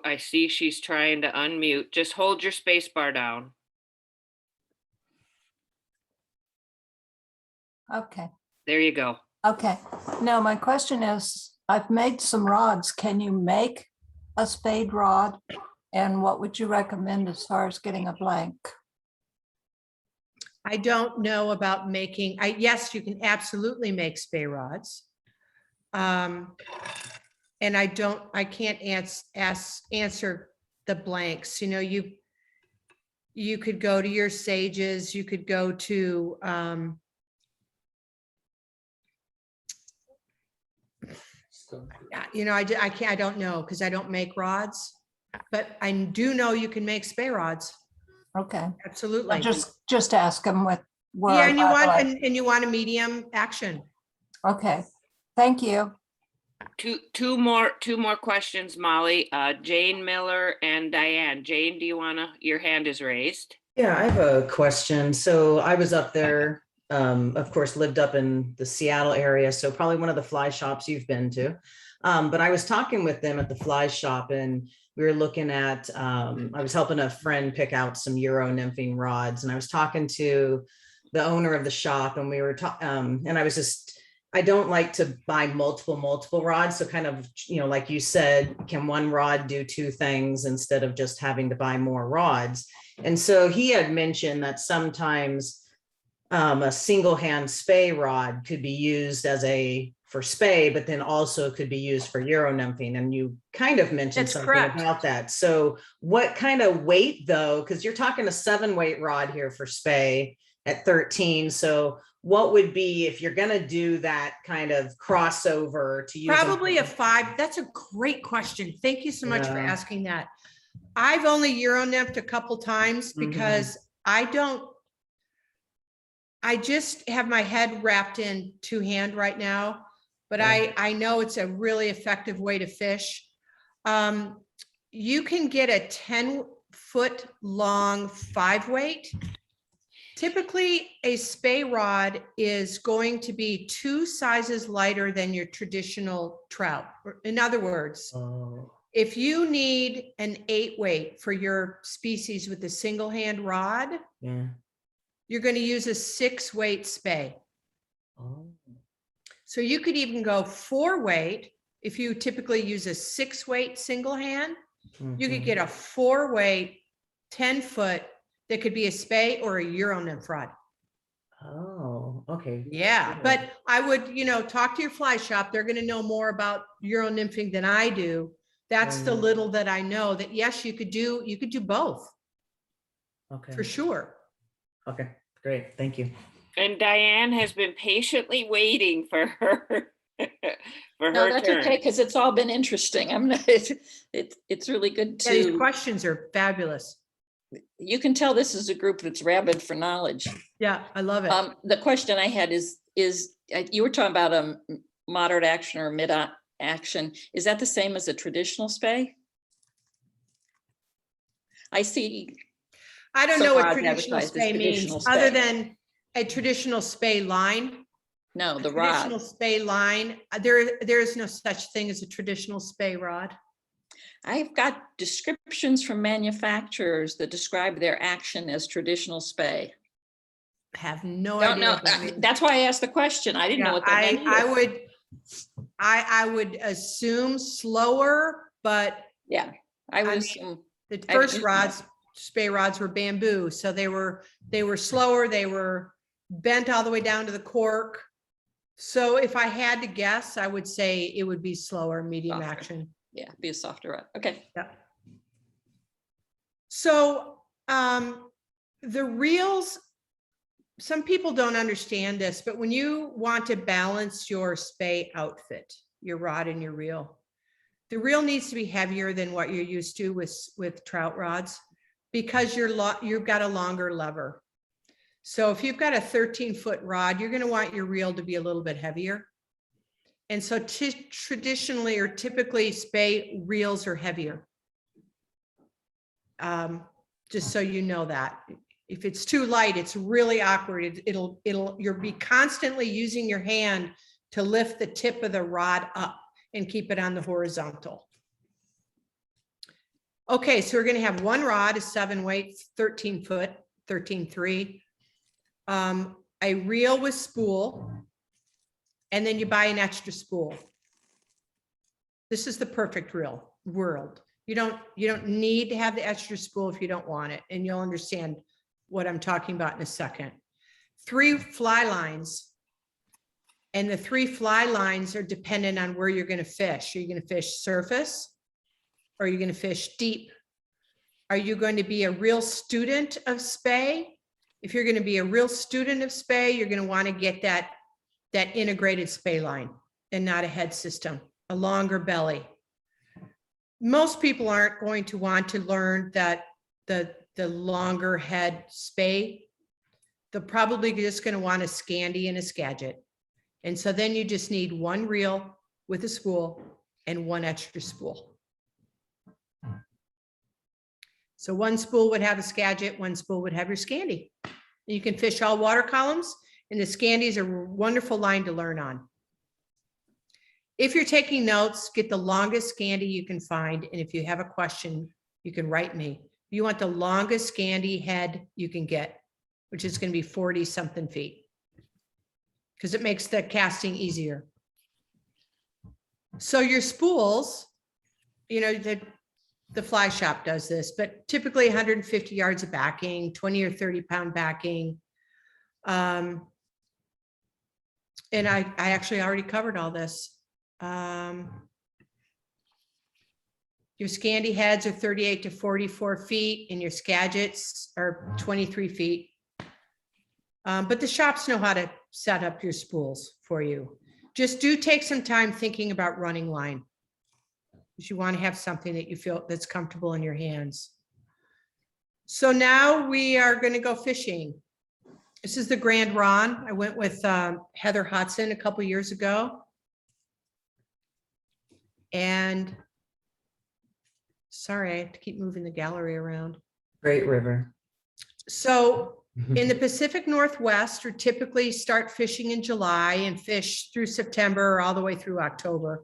I see she's trying to unmute. Just hold your space bar down. Okay, There you go. okay. Now my question is, I've made some rods. Can you make a spade rod? And what would you recommend as far as getting a blank? I don't know about making, yes, you can absolutely make Spey rods. And I can't answer the blanks. You could go to your sages, you could go to, you know, I can't, I don't know, because I don't make rods, but I do know you can make Spey rods. Okay, Absolutely. just ask them what. where Yeah, I and you got want, what and you want a medium action. Okay, thank you. Two more questions, Molly. Jane Miller and Diane. Jane, do you wanna, your hand is raised. Yeah, I have a question. So I was up there, of course, lived up in the Seattle area, so probably one of the fly shops you've been to. But I was talking with them at the fly shop and we were looking at, I was helping a friend pick out some Euro nymphing rods and I was talking to the owner of the shop and we were talking, and I was just, I don't like to buy multiple rods. So kind of, you know, like you said, can one rod do two things instead of just having to buy more rods? And so he had mentioned that sometimes a single hand Spey rod could be used as for Spey, but then also could be used for Euro nymphing. And you kind of mentioned That's something correct. about that. So what kind of weight though? Because you're talking a 7-weight rod here for Spey at 13. So what would be, if you're going to do that kind of crossover to use them Probably a for- 5. That's a great question. Thank you so much for Yeah. asking that. I've only Euro nymphed a couple times because I just have my head wrapped in two-hand right now, but Yeah. I know it's a really effective way to fish. You can get a 10-foot long 5-weight. Typically, a Spey rod is going to be 2 sizes lighter than your traditional trout. In other words, Oh, if you need an 8-weight for your species with a single hand rod, yeah. you're going to use a 6-weight Spey. Oh. So you could even go 4-weight. If you typically use a 6-weight single hand, you could Mhm. get a 4-weight 10-foot that could be a Spey or a Euro nymph rod. Oh, okay. Yeah, Cool. but I would, you know, talk to your fly shop. They're going to know more about Euro nymphing than I do. That's the Right. little that I know, that yes, you could do both Okay. for sure. Okay, great. Thank you. And Diane has been patiently waiting for her, for No, her that's okay, turn. because it's all been interesting. I'm not, it's really good Yeah, these to, questions are fabulous. you can tell this is a group that's rabid for knowledge. Yeah, I love it. The question I had is you were talking about a moderate action or mid action. Is that the same as a traditional Spey? I see. I don't some know what rods traditional advertised as Spey means, traditional other Spey. than a traditional Spey line. No, the Traditional rod. Spey line, there is no such thing as a traditional Spey rod. I've got descriptions from manufacturers that describe their action as traditional Spey. Have no Don't idea. know. what that means. That's why I asked the question. I didn't know Yeah, what that meant either. I would assume slower, but Yeah, I mean, was. the I first didn't- rods, Spey rods were bamboo, so they were slower, they were bent all the way down to the cork. So if I had to guess, I would say it would be slower, medium Softer. action. Yeah, be a softer rod. Okay. Yeah. So the reels, some people don't understand this, but when you want to balance your Spey outfit, your rod and your reel, the reel needs to be heavier than what you're used to with trout rods, because you've got a longer lever. So if you've got a 13-foot rod, you're going to want your reel to be a little bit heavier. And so traditionally or typically Spey reels are heavier. Just so you know that. If it's too light, it's really awkward. You'll be constantly using your hand to lift the tip of the rod up and keep it on the horizontal. Okay, so we're going to have one rod, a 7-weight, 13-foot, 13.3. A reel with spool, and then you buy an extra spool. This is the perfect reel world. You don't need to have the extra spool if you don't want it, and you'll understand what I'm talking about in a second. 3 fly lines, and the 3 fly lines are dependent on where you're going to fish. Are you going to fish surface, or are you going to fish deep? Are you going to be a real student of Spey? If you're going to be a real student of Spey, you're going to want to get that integrated Spey line and not a head system, a longer belly. Most people aren't going to want to learn that the longer head Spey. They're probably just going to want a Scandi and a Skagit. And so then you just need one reel with a spool and one extra spool. So one spool would have a Skagit, one spool would have your Scandi. You can fish all water columns, and the Scandi is a wonderful line to learn on. If you're taking notes, get the longest Scandi you can find. And if you have a question, you can write me. You want the longest Scandi head you can get, which is going to be 40 something feet, because it makes the casting easier. So your spools, you know, the fly shop does this, but typically 150 yards of backing, 20 or 30 pound backing. And I actually already covered all this. Your Scandi heads are 38 to 44 feet and your Skagits are 23 feet. But the shops know how to set up your spools for you. Just do take some time thinking about running line. Because you want to have something that you feel that's comfortable in your hands. So now we are going to go fishing. This is the Grand Ron. I went with Heather Hodson a couple years ago. And sorry, I have to keep moving the gallery around. Great river. So in the Pacific Northwest, we typically start fishing in July and fish through September all the way through October.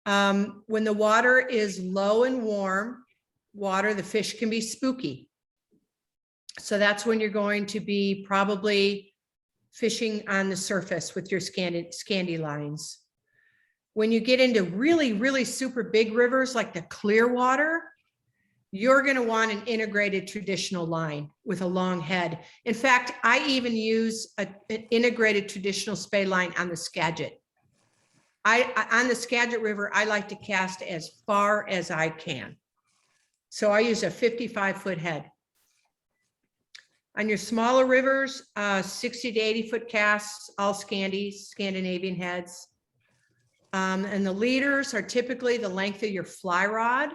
When the water is low and warm water, the fish can be spooky. So that's when you're going to be probably fishing on the surface with your Scandi lines. When you get into really, really super big rivers like the Clearwater, you're going to want an integrated traditional line with a long head. In fact, I even use an integrated traditional Spey line on the Skagit. On the Skagit River, I like to cast as far as I can. So I use a 55-foot head. On your smaller rivers, 60 to 80-foot casts, all Scandis, Scandinavian heads. And the leaders are typically the length of your fly rod.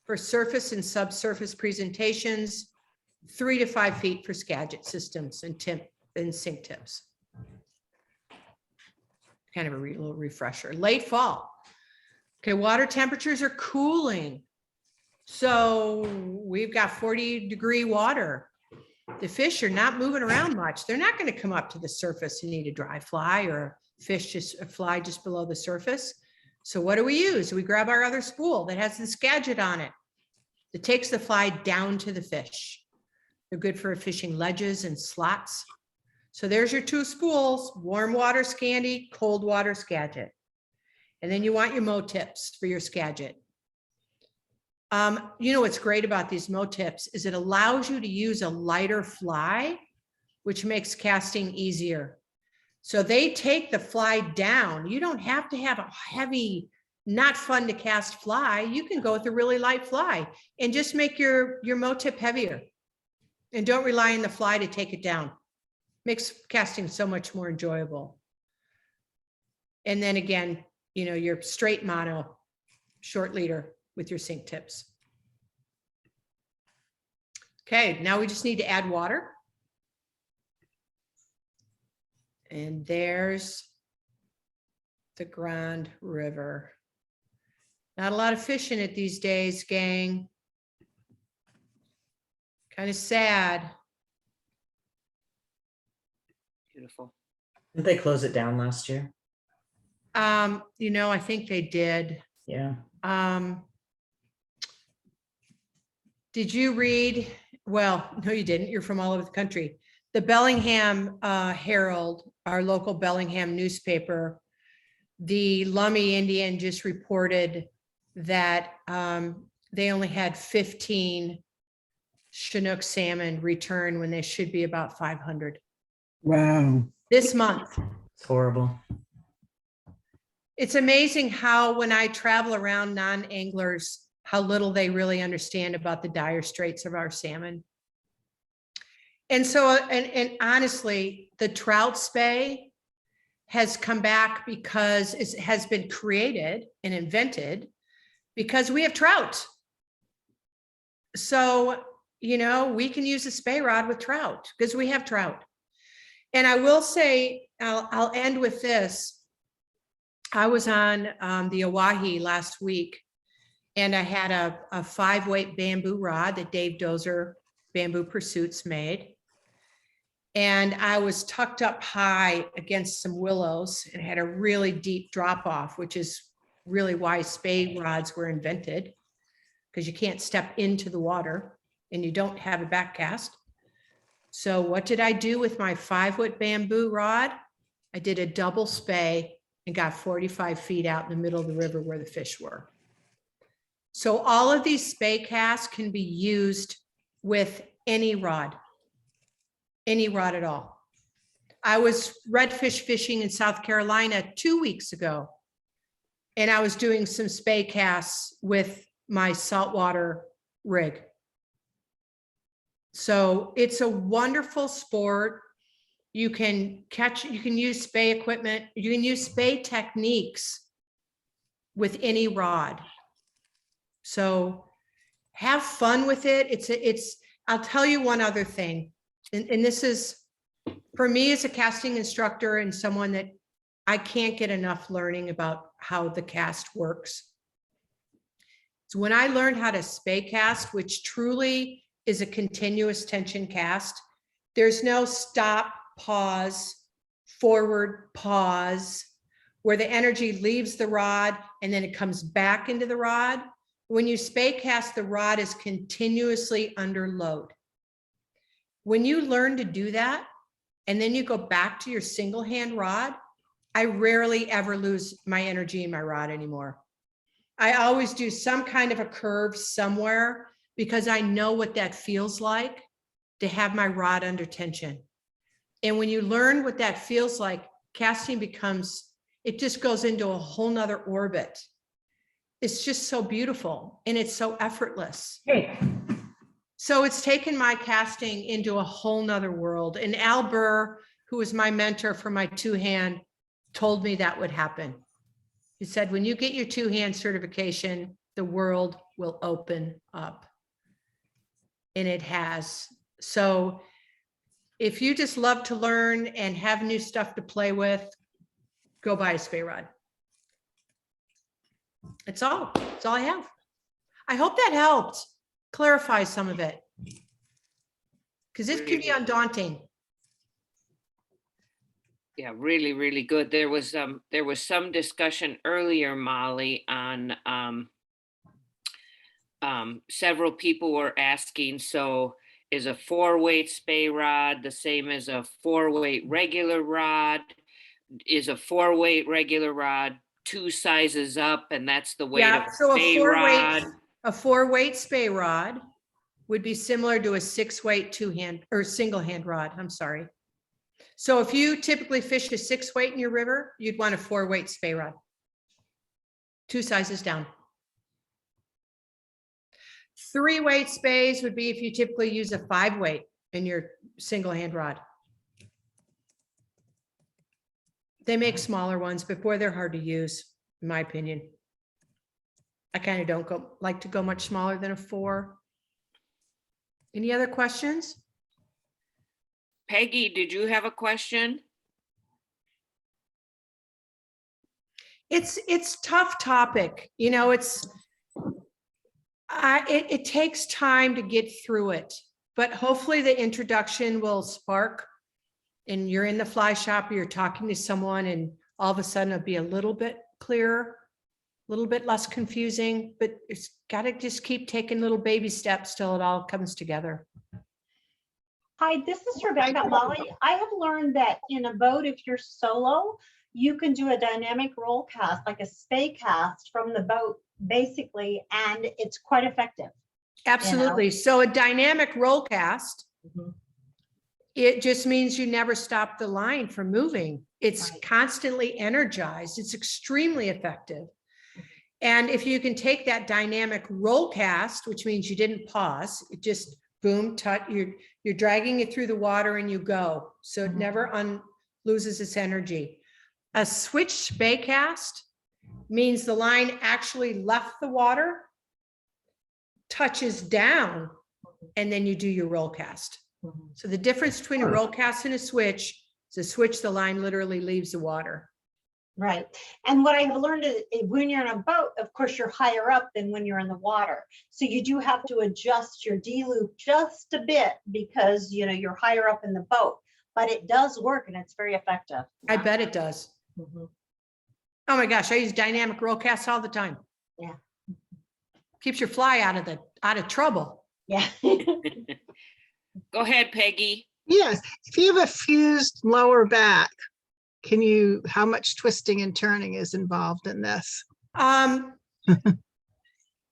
For surface and subsurface presentations, 3 to 5 feet for Skagit systems and sink tips. Kind of a little refresher. Late fall. Okay, water temperatures are cooling. So we've got 40-degree water. The fish are not moving around much. They're not going to come up to the surface and need a dry fly or a fly just below the surface. So what do we use? We grab our other spool that has the Skagit on it. It takes the fly down to the fish. They're good for fishing ledges and slots. So there's your two spools, warm water Scandi, cold water Skagit. And then you want your Mo tips for your Skagit. You know what's great about these Mo tips is it allows you to use a lighter fly, which makes casting easier. So they take the fly down. You don't have to have a heavy, not fun to cast fly. You can go with a really light fly and just make your Mo tip heavier. And don't rely on the fly to take it down. Makes casting so much more enjoyable. And then again, you know, your straight mono short leader with your sink tips. Okay, now we just need to add water. And there's the Grand River. Not a lot of fish in it these days, gang. Kind of sad. Beautiful. Didn't they close it down last year? You know, I think they did. Yeah. Did you read? Well, no, you didn't. You're from all over the country. The Bellingham Herald, our local Bellingham newspaper, the Lummi Indian just reported that they only had 15 Chinook salmon return when they should be about 500. Wow. This month. It's horrible. It's amazing how when I travel around non-anglers, how little they really understand about the dire straits of our salmon. And so, and honestly, the trout spay has come back because it has been created and invented because we have trout. So, you know, we can use a spay rod with trout because we have trout. And I will say, I'll end with this. I was on the Oahe last week, and I had a 5-weight bamboo rod that Dave Dozer Bamboo Pursuits made. And I was tucked up high against some willows and had a really deep drop off, which is really why spay rods were invented, because you can't step into the water and you don't have a back cast. So what did I do with my 5-foot bamboo rod? I did a double spay and got 45 feet out in the middle of the river where the fish were. So all of these spay casts can be used with any rod at all. I was redfish fishing in South Carolina 2 weeks ago, and I was doing some spay casts with my saltwater rig. So it's a wonderful sport. You can use spay equipment, you can use spay techniques with any rod. So have fun with it. I'll tell you one other thing. And this is, for me as a casting instructor and someone that I can't get enough learning about how the cast works. So when I learned how to spay cast, which truly is a continuous tension cast, there's no stop, pause, forward, pause, where the energy leaves the rod and then it comes back into the rod. When you spay cast, the rod is continuously under load. When you learn to do that, and then you go back to your single hand rod, I rarely ever lose my energy in my rod anymore. I always do some kind of a curve somewhere because I know what that feels like to have my rod under tension. And when you learn what that feels like, casting it just goes into a whole nother orbit. It's just so beautiful and it's so effortless. Hey. So it's taken my casting into a whole nother world. And Al Burr, who was my mentor for my 2-hand, told me that would happen. He said, when you get your 2-hand certification, the world will open up. And it has. So if you just love to learn and have new stuff to play with, go buy a spay rod. That's all I have. I hope that helped clarify some of it, because it can be undaunting. Yeah, really, really good. There was some discussion earlier, Molly, on several people were asking, so is a 4-weight spay rod the same as a 4-weight regular rod? Is a 4-weight regular rod 2 sizes up, and that's the weight of So spay rod? a 4-weight spay rod would be similar to a 6-weight 2-hand or single hand rod. I'm sorry. So if you typically fish a 6-weight in your river, you'd want a 4-weight spay rod, 2 sizes down. 3-weight spays would be if you typically use a 5-weight in your single hand rod. They make smaller ones, but boy, they're hard to use, in my opinion. I kind of don't like to go much smaller than a 4. Any other questions? Peggy, did you have a question? It's tough topic. You know, it takes time to get through it, but hopefully the introduction will spark, and you're in the fly shop, or you're talking to someone, and all of a sudden it'll be a little bit clearer, a little bit less confusing, but it's got to just keep taking little baby steps till it all comes together. Hi, this is Rebecca. Molly, I have learned that in a boat, if you're solo, you can do a dynamic roll cast, like a spay cast from the boat, basically, and it's quite effective. Absolutely. So a dynamic roll cast, it just means you never stop the line from moving. It's constantly energized. It's extremely effective. And if you can take that dynamic roll cast, which means you didn't pause, it just boom, you're dragging it through the water and you go. So it never loses its energy. A switch spey cast means the line actually left the water, touches down, and then you do your roll cast. So the difference between a roll cast and a switch is a switch, the line literally leaves the water. Right. And what I have learned is when you're in a boat, of course, you're higher up than when you're in the water. So you do have to adjust your D loop just a bit because, you know, you're higher up in the boat, but it does work and it's very effective. I bet it does. Mhm. Oh my gosh, I use dynamic roll casts all the time. Yeah. Keeps your fly out of trouble. Yeah. Go ahead, Peggy. Yes, if you have a fused lower back, how much twisting and turning is involved in this?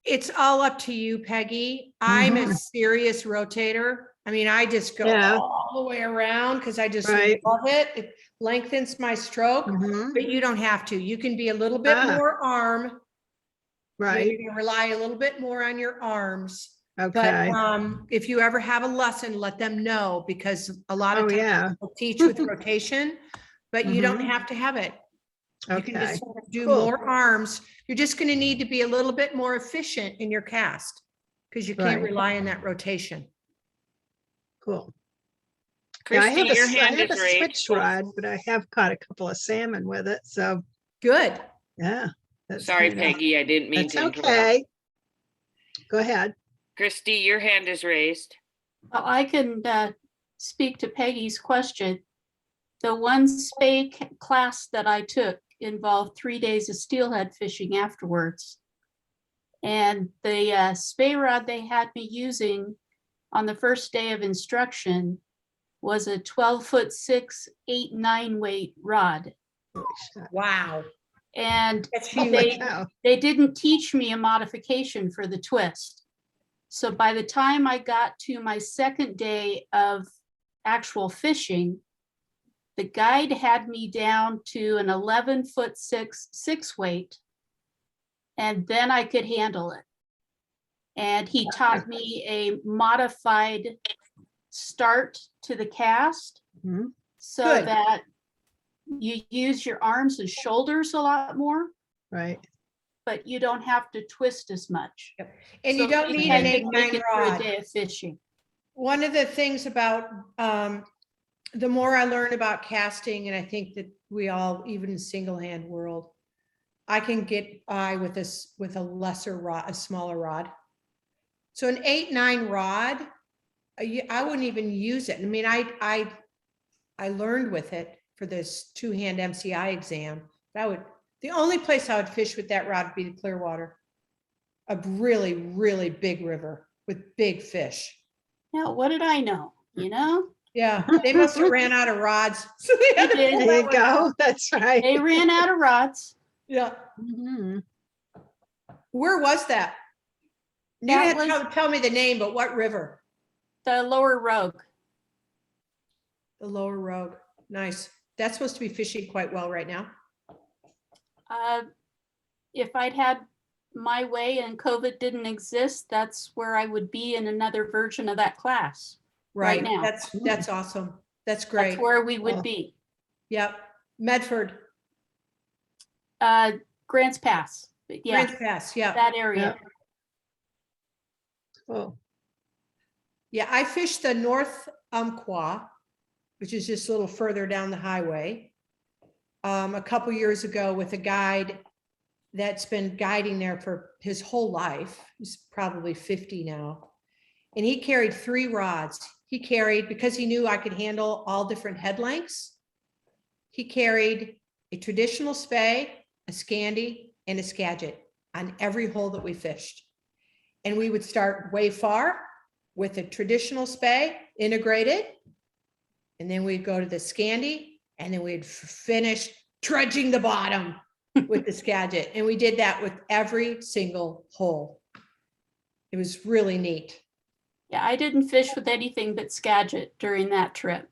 It's all up to you, Peggy. I'm a Mhm. serious rotator. I mean, I just go Yeah. all the way around because I just Right. love it. It lengthens my stroke, Mhm. but you don't have to. You can be a little bit Ah. more arm. Right, You're gonna rely a little bit more on your arms. But okay. if you ever have a lesson, let them know because a lot of Oh, times yeah. people teach with rotation, but you don't Mhm. have to have it. You can Okay, just sort of do cool. more arms. You're just going to need to be a little bit more efficient in your cast because you can't Right. rely on that rotation. Cool. Yeah, I Christy, have your I hand have a is raised. switch rod, but I have caught a couple of salmon with it, so, Good. yeah. that's Sorry, kinda- Peggy, I didn't mean That's to interrupt. okay. Go ahead. Christy, your hand is raised. Well, I can speak to Peggy's question. The one spey class that I took involved 3 days of steelhead fishing afterwards. And the spey rod they had me using on the first day of instruction was a 12'6", 8'9" weight rod. Holy shit. Wow. And That's huge. Holy cow. they didn't teach me a modification for the twist. So by the time I got to my second day of actual fishing, the guide had me down to an 11'6" 6 weight, and then I could handle it. And he taught me a modified start to the cast Mhm. so Good. that you use your arms and shoulders a lot more, Right. but you don't have to twist as much. And you So don't we need had an to 8'9" make it through a rod. day of fishing. One of the things about, the more I learn about casting, and I think that we all, even in single hand world, I can get by with this, with a lesser rod, a smaller rod. So an 8'9" rod, I wouldn't even use it. I mean, I learned with it for this 2-hand MCI exam. The only place I would fish with that rod would be the Clearwater. A really, really big river with big fish. Now, what did I know? You know, Yeah, they must have ran out of rods. So they had to They did. pull There that you one out. go. That's right. they ran out of rods. Yeah, Mhm. where was that? You That didn't have to tell me the name, but what river? The lower Rogue. The Lower Rogue. Nice. That's supposed to be fishing quite well right now. If I'd had my way and COVID didn't exist, that's where I would be in another version of that class. Right now. That's awesome. That's great. That's where we would Cool. be. Yep. Medford, Grants Pass. But yeah, Grants Pass, yeah. that area. Cool. Yeah, I fished the North Umpqua, which is just a little further down the highway, a couple years ago with a guide that's been guiding there for his whole life. He's probably 50 now. And he carried 3 rods. He carried, because he knew I could handle all different head lengths, he carried a traditional spey, a scandy, and a skagit on every hole that we fished. And we would start way far with a traditional spey integrated. And then we'd go to the scandy, and then we'd finish trudging the bottom with the skagit. And we did that with every single hole. It was really neat. Yeah, I didn't fish with anything but Skagit during that trip,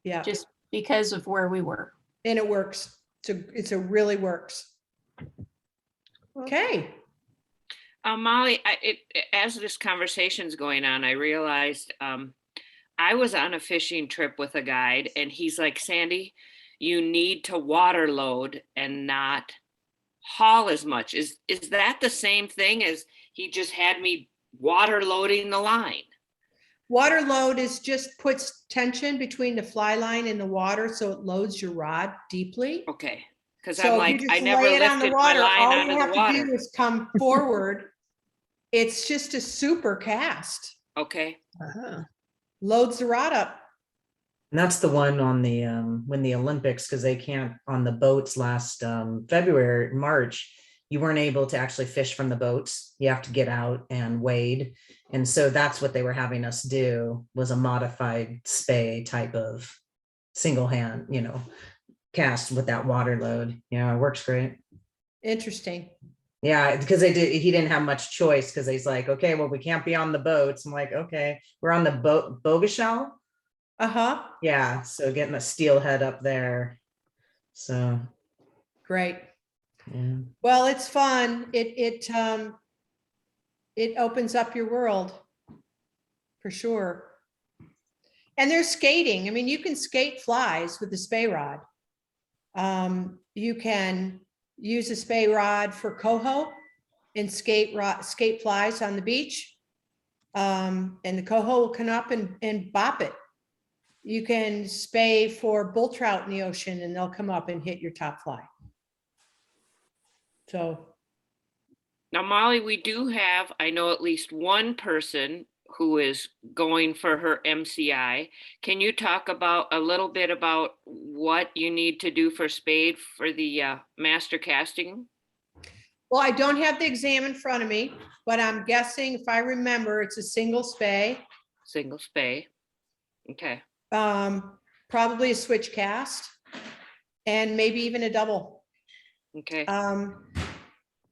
Yeah, just because of where we were. and it works. It's a really works. Okay. Molly, as this conversation's going on, I realized I was on a fishing trip with a guide and he's like, Sandy, you need to water load and not haul as much. Is that the same thing as he just had me water loading the line? Water load is just puts tension between the fly line and the water, so it loads your rod deeply. Okay, because So I'm if you like, I just never lay it on the lifted my water, line all out you of have the to water. do is come forward. It's just a super cast. Okay, Loads the rod up. And that's the one on the when the Olympics, because they can't on the boats last February, March, you weren't able to actually fish from the boats. You have to get out and wade. And so that's what they were having us do, was a modified Spey type of single hand, cast with that water load. Yeah, it works great. Interesting. Yeah, because he didn't have much choice, because he's like, okay, well, we can't be on the boats. I'm like, okay, we're on the boat Bogashell. Uh-huh. Yeah, so getting a steelhead up there. So Great. yeah. Well, it's fun. It opens up your world for sure. And there's skating. I mean, you can skate flies with the Spey rod. You can use a Spey rod for coho and skate flies on the beach. And the coho will come up and bop it. You can Spey for bull trout in the ocean and they'll come up and hit your top fly. So. now Molly, we do have, I know at least one person who is going for her MCI. Can you talk about a little bit about what you need to do for Spade for the master casting? Well, I don't have the exam in front of me, but I'm guessing, if I remember, it's a single Spey. Single Spey. Okay. Probably a switch cast and maybe even a double. Okay.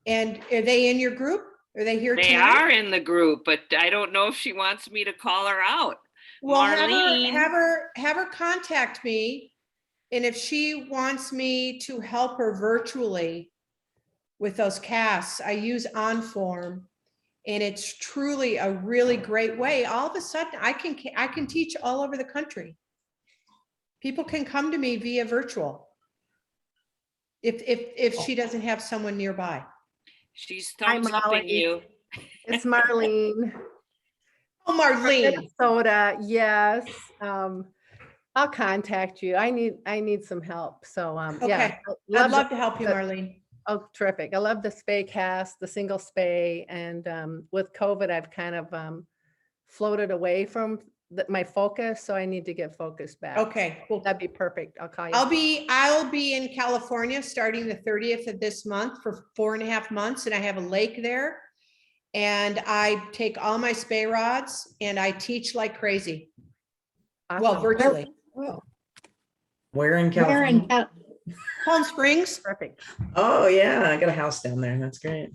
And are they in your group? Are they here They tonight? are in the group, but I don't know if she wants me to call her out. Well, Marlene. have her contact me. And if she wants me to help her virtually with those casts, I use OnForm. And it's truly a really great way. All of a sudden, I can teach all over the country. People can come to me via virtual. If she doesn't have someone nearby. She's Hi, thumbs upping Molly. you. It's Marlene. Oh, Marlene. Minnesota, yes. I'll contact you. I need some help. So yeah. Okay, I'd love to help you, Marlene. Oh, terrific. I love the Spey cast, the single Spey. And with COVID, I've kind of floated away from my focus. So I need to get focused back. Okay, cool. That'd be perfect. I'll call you. I'll be in California starting the 30th of this month for 4.5 months, and I have a lake there. And I take all my Spey rods and I teach like crazy. Well, Awesome. virtually. Where in California? Palm Springs. Perfect. Oh yeah, I got a house down there. That's great.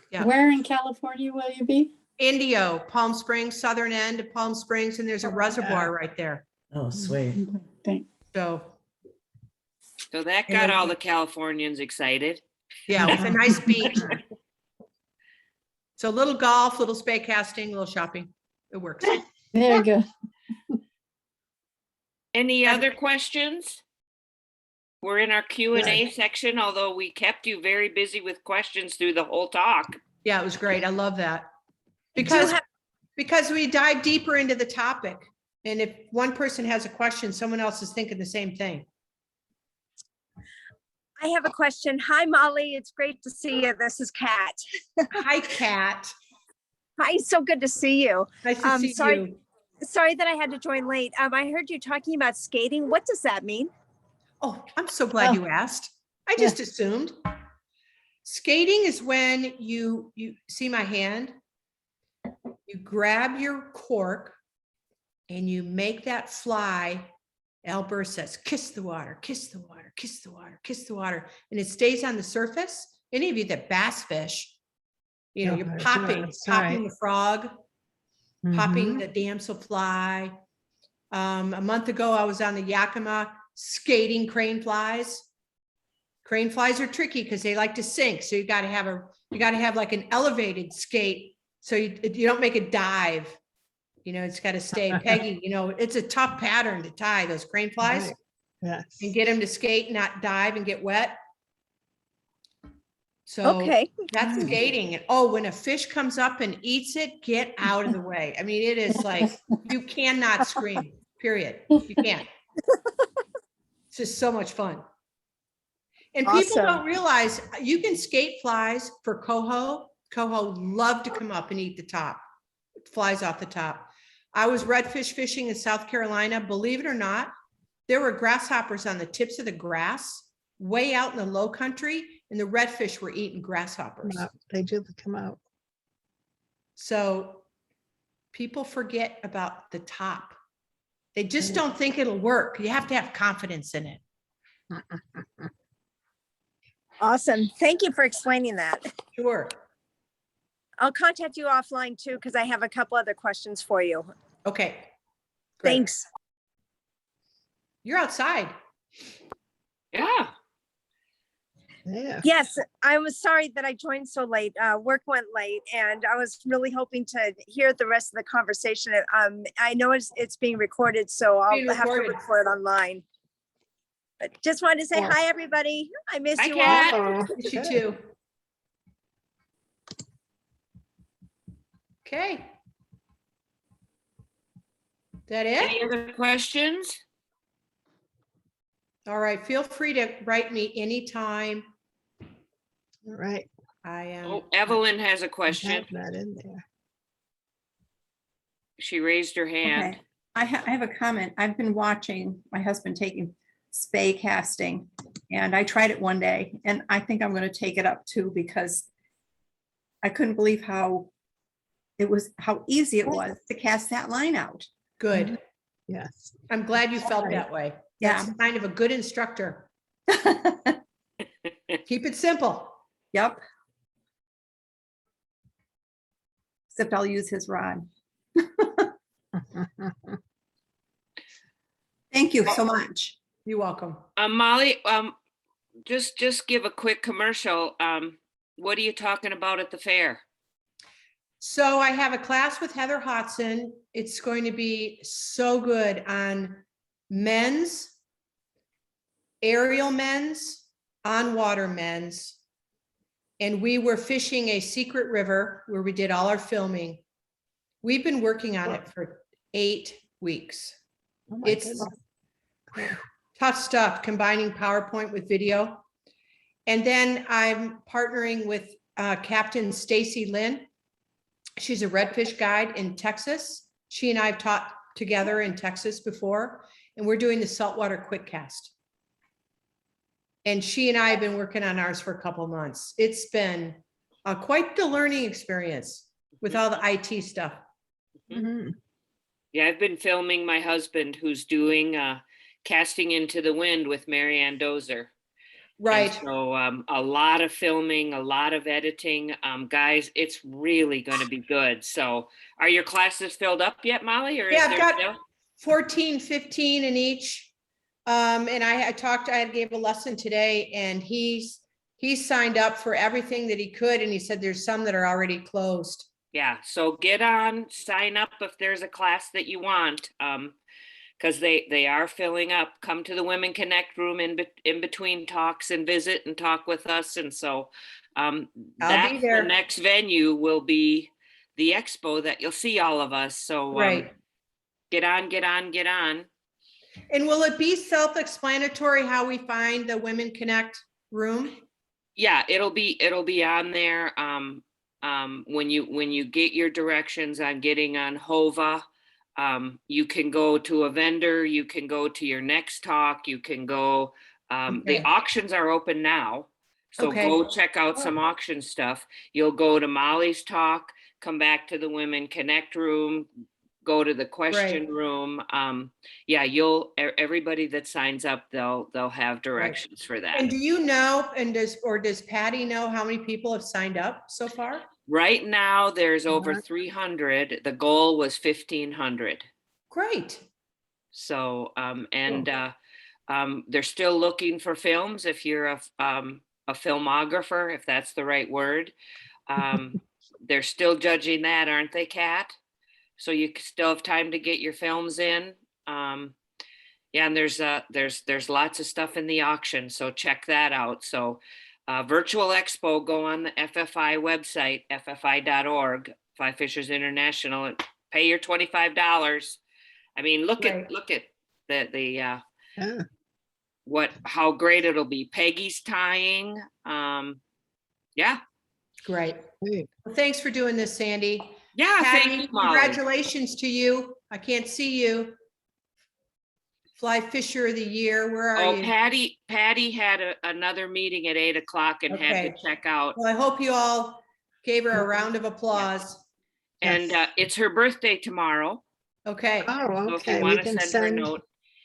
Yeah. Where in California will you be? Indio, Palm Springs, southern end of Palm Springs, and there's a reservoir right there. Oh, sweet. Thanks. So, So that got all the Californians excited. yeah, with a nice beach. So little golf, little Spey casting, little shopping. It works. Very good. Any other questions? We're in our Q&A section, although we kept you very busy with questions through the whole talk. Yeah, it was great. I love that. Because we dive deeper into the topic. And if one person has a question, someone else is thinking the same thing. I have a question. Hi, Molly. It's great to see you. This is Kat. Hi, Kat. Hi, so good to see you. Nice to see you. Sorry that I had to join late. I heard you talking about skating. What does that mean? Oh, I'm so glad you asked. I just assumed. Skating is when you see my hand, you grab your cork and you make that fly. Albert says, kiss the water, kiss the water, kiss the water, kiss the water. And it stays on the surface. Any of you that bass fish, you're popping the frog, popping the damselfly. A month ago, I was on the Yakima skating crane flies. Crane flies are tricky because they like to sink. So you got to have like an elevated skate. So you don't make a dive. You know, it's got to stay peggy. You know, it's a tough pattern to tie those crane flies Right. Yes. and get them to skate, not dive and get wet. So Okay. that's skating. And oh, when a fish comes up and eats it, get out of the way. I mean, it is like, you cannot scream, period. You can't. It's just so much fun. And people Awesome. don't realize you can skate flies for coho. Coho love to come up and eat the top, flies off the top. I was redfish fishing in South Carolina. Believe it or not, there were grasshoppers on the tips of the grass way out in the low country, and the redfish were eating grasshoppers. They do come out. So people forget about the top. They just don't think it'll work. You have to have confidence in it. Awesome. Thank you for explaining that. Sure. I'll contact you offline too, because I have a couple other questions for you. Okay. Great. Thanks. You're outside. Yeah. Yeah. Yes, I was sorry that I joined so late. Work went late, and I was really hoping to hear the rest of the conversation. I know it's being recorded, so I'll Being have to recorded. look for it online. But just wanted to say hi, everybody. I miss Hi, you Kat. all. Miss you too. Okay. That it? Any other questions? All right. Feel free to write me anytime. All right. I am. Oh, Evelyn has a I question. have that in there. She raised her hand. Okay. I have a comment. I've been watching my husband taking Spey casting, and I tried it one day, and I think I'm going to take it up too, because I couldn't believe how easy it was to cast that line out. Good. Yes. I'm glad you felt that way. Yeah. That's kind of a good instructor. Keep it simple. Yep. Except I'll use his rod. Thank you so much. You're welcome. Molly, just give a quick commercial. What are you talking about at the fair? So I have a class with Heather Hodson. It's going to be so good on men's, aerial men's, on water men's. And we were fishing a secret river where we did all our filming. We've been working on it for 8 weeks. Oh my It's goodness. tough stuff, combining PowerPoint with video. And then I'm partnering with Captain Stacy Lynn. She's a redfish guide in Texas. She and I have taught together in Texas before, and we're doing the saltwater quick cast. And she and I have been working on ours for a couple months. It's been quite the learning experience with all the IT stuff. Mhm. Yeah, I've been filming my husband who's doing Casting into the Wind with Marianne Dozer. Right. And so a lot of filming, a lot of editing. Guys, it's really going to be good. So are your classes filled up yet, Molly? Or Yeah, is I've there got still? 14, 15 in each. And I gave a lesson today, and he signed up for everything that he could. And he said there's some that are already closed. Yeah, so get on, sign up if there's a class that you want. Because they are filling up. Come to the Women Connect room in between talks and visit and talk with us. And so that's be there. the next venue will be the expo that you'll see all of us. So Right. Get on. And will it be self-explanatory how we find the Women Connect room? Yeah, it'll be on there. When you get your directions on getting on HOVA, you can go to a vendor, you can go to your next talk, you can go, the Okay. auctions are open now. So Okay. go check out some auction stuff. You'll go to Molly's talk, come back to the Women Connect room, go to the question room. Yeah, everybody that signs up, they'll have directions for that. And do you know, does Patty know how many people have signed up so far? Right now, there's over 300. The goal was 1,500. Great. So, They're still looking for films if you're a filmographer, if that's the right word. They're still judging that, aren't they, Kat? So you still have time to get your films in. Yeah, and there's lots of stuff in the auction, so check that out. So Virtual Expo, go on the FFI website, ffi.org, Fly Fishers International, and pay your $25. I mean, look at the how great it'll be. Peggy's tying. Yeah. Great. Well, thanks for doing this, Sandy. Yeah, Patty, thank you, Molly. congratulations to you. I can't see you. Fly Fisher of the Year, where are you? Patty had another meeting at 8 o'clock and had to check out. Well, I hope you all gave her a round of applause. And it's her birthday tomorrow. Okay. Oh, So if you okay. want We to can send her a send. note.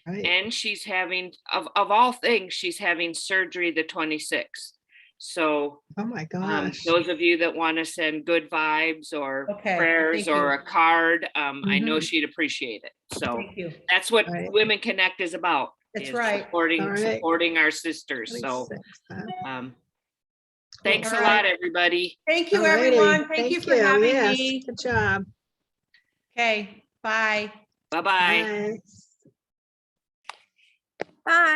Right. And she's having, of all things, she's having surgery the 26th. So Oh my gosh. those of you that want to send good vibes or Okay, prayers thank or you. a card, I know Mhm. she'd appreciate it. So Thank you. that's what Right. Women Connect is about. That's is right. Supporting, All right. supporting our sisters. So 26th, huh? thanks All a right. lot, everybody. Thank you, Alrighty. everyone. Thank you for having Yes, me. good job. Okay, bye. Bye-bye. Bye. Bye.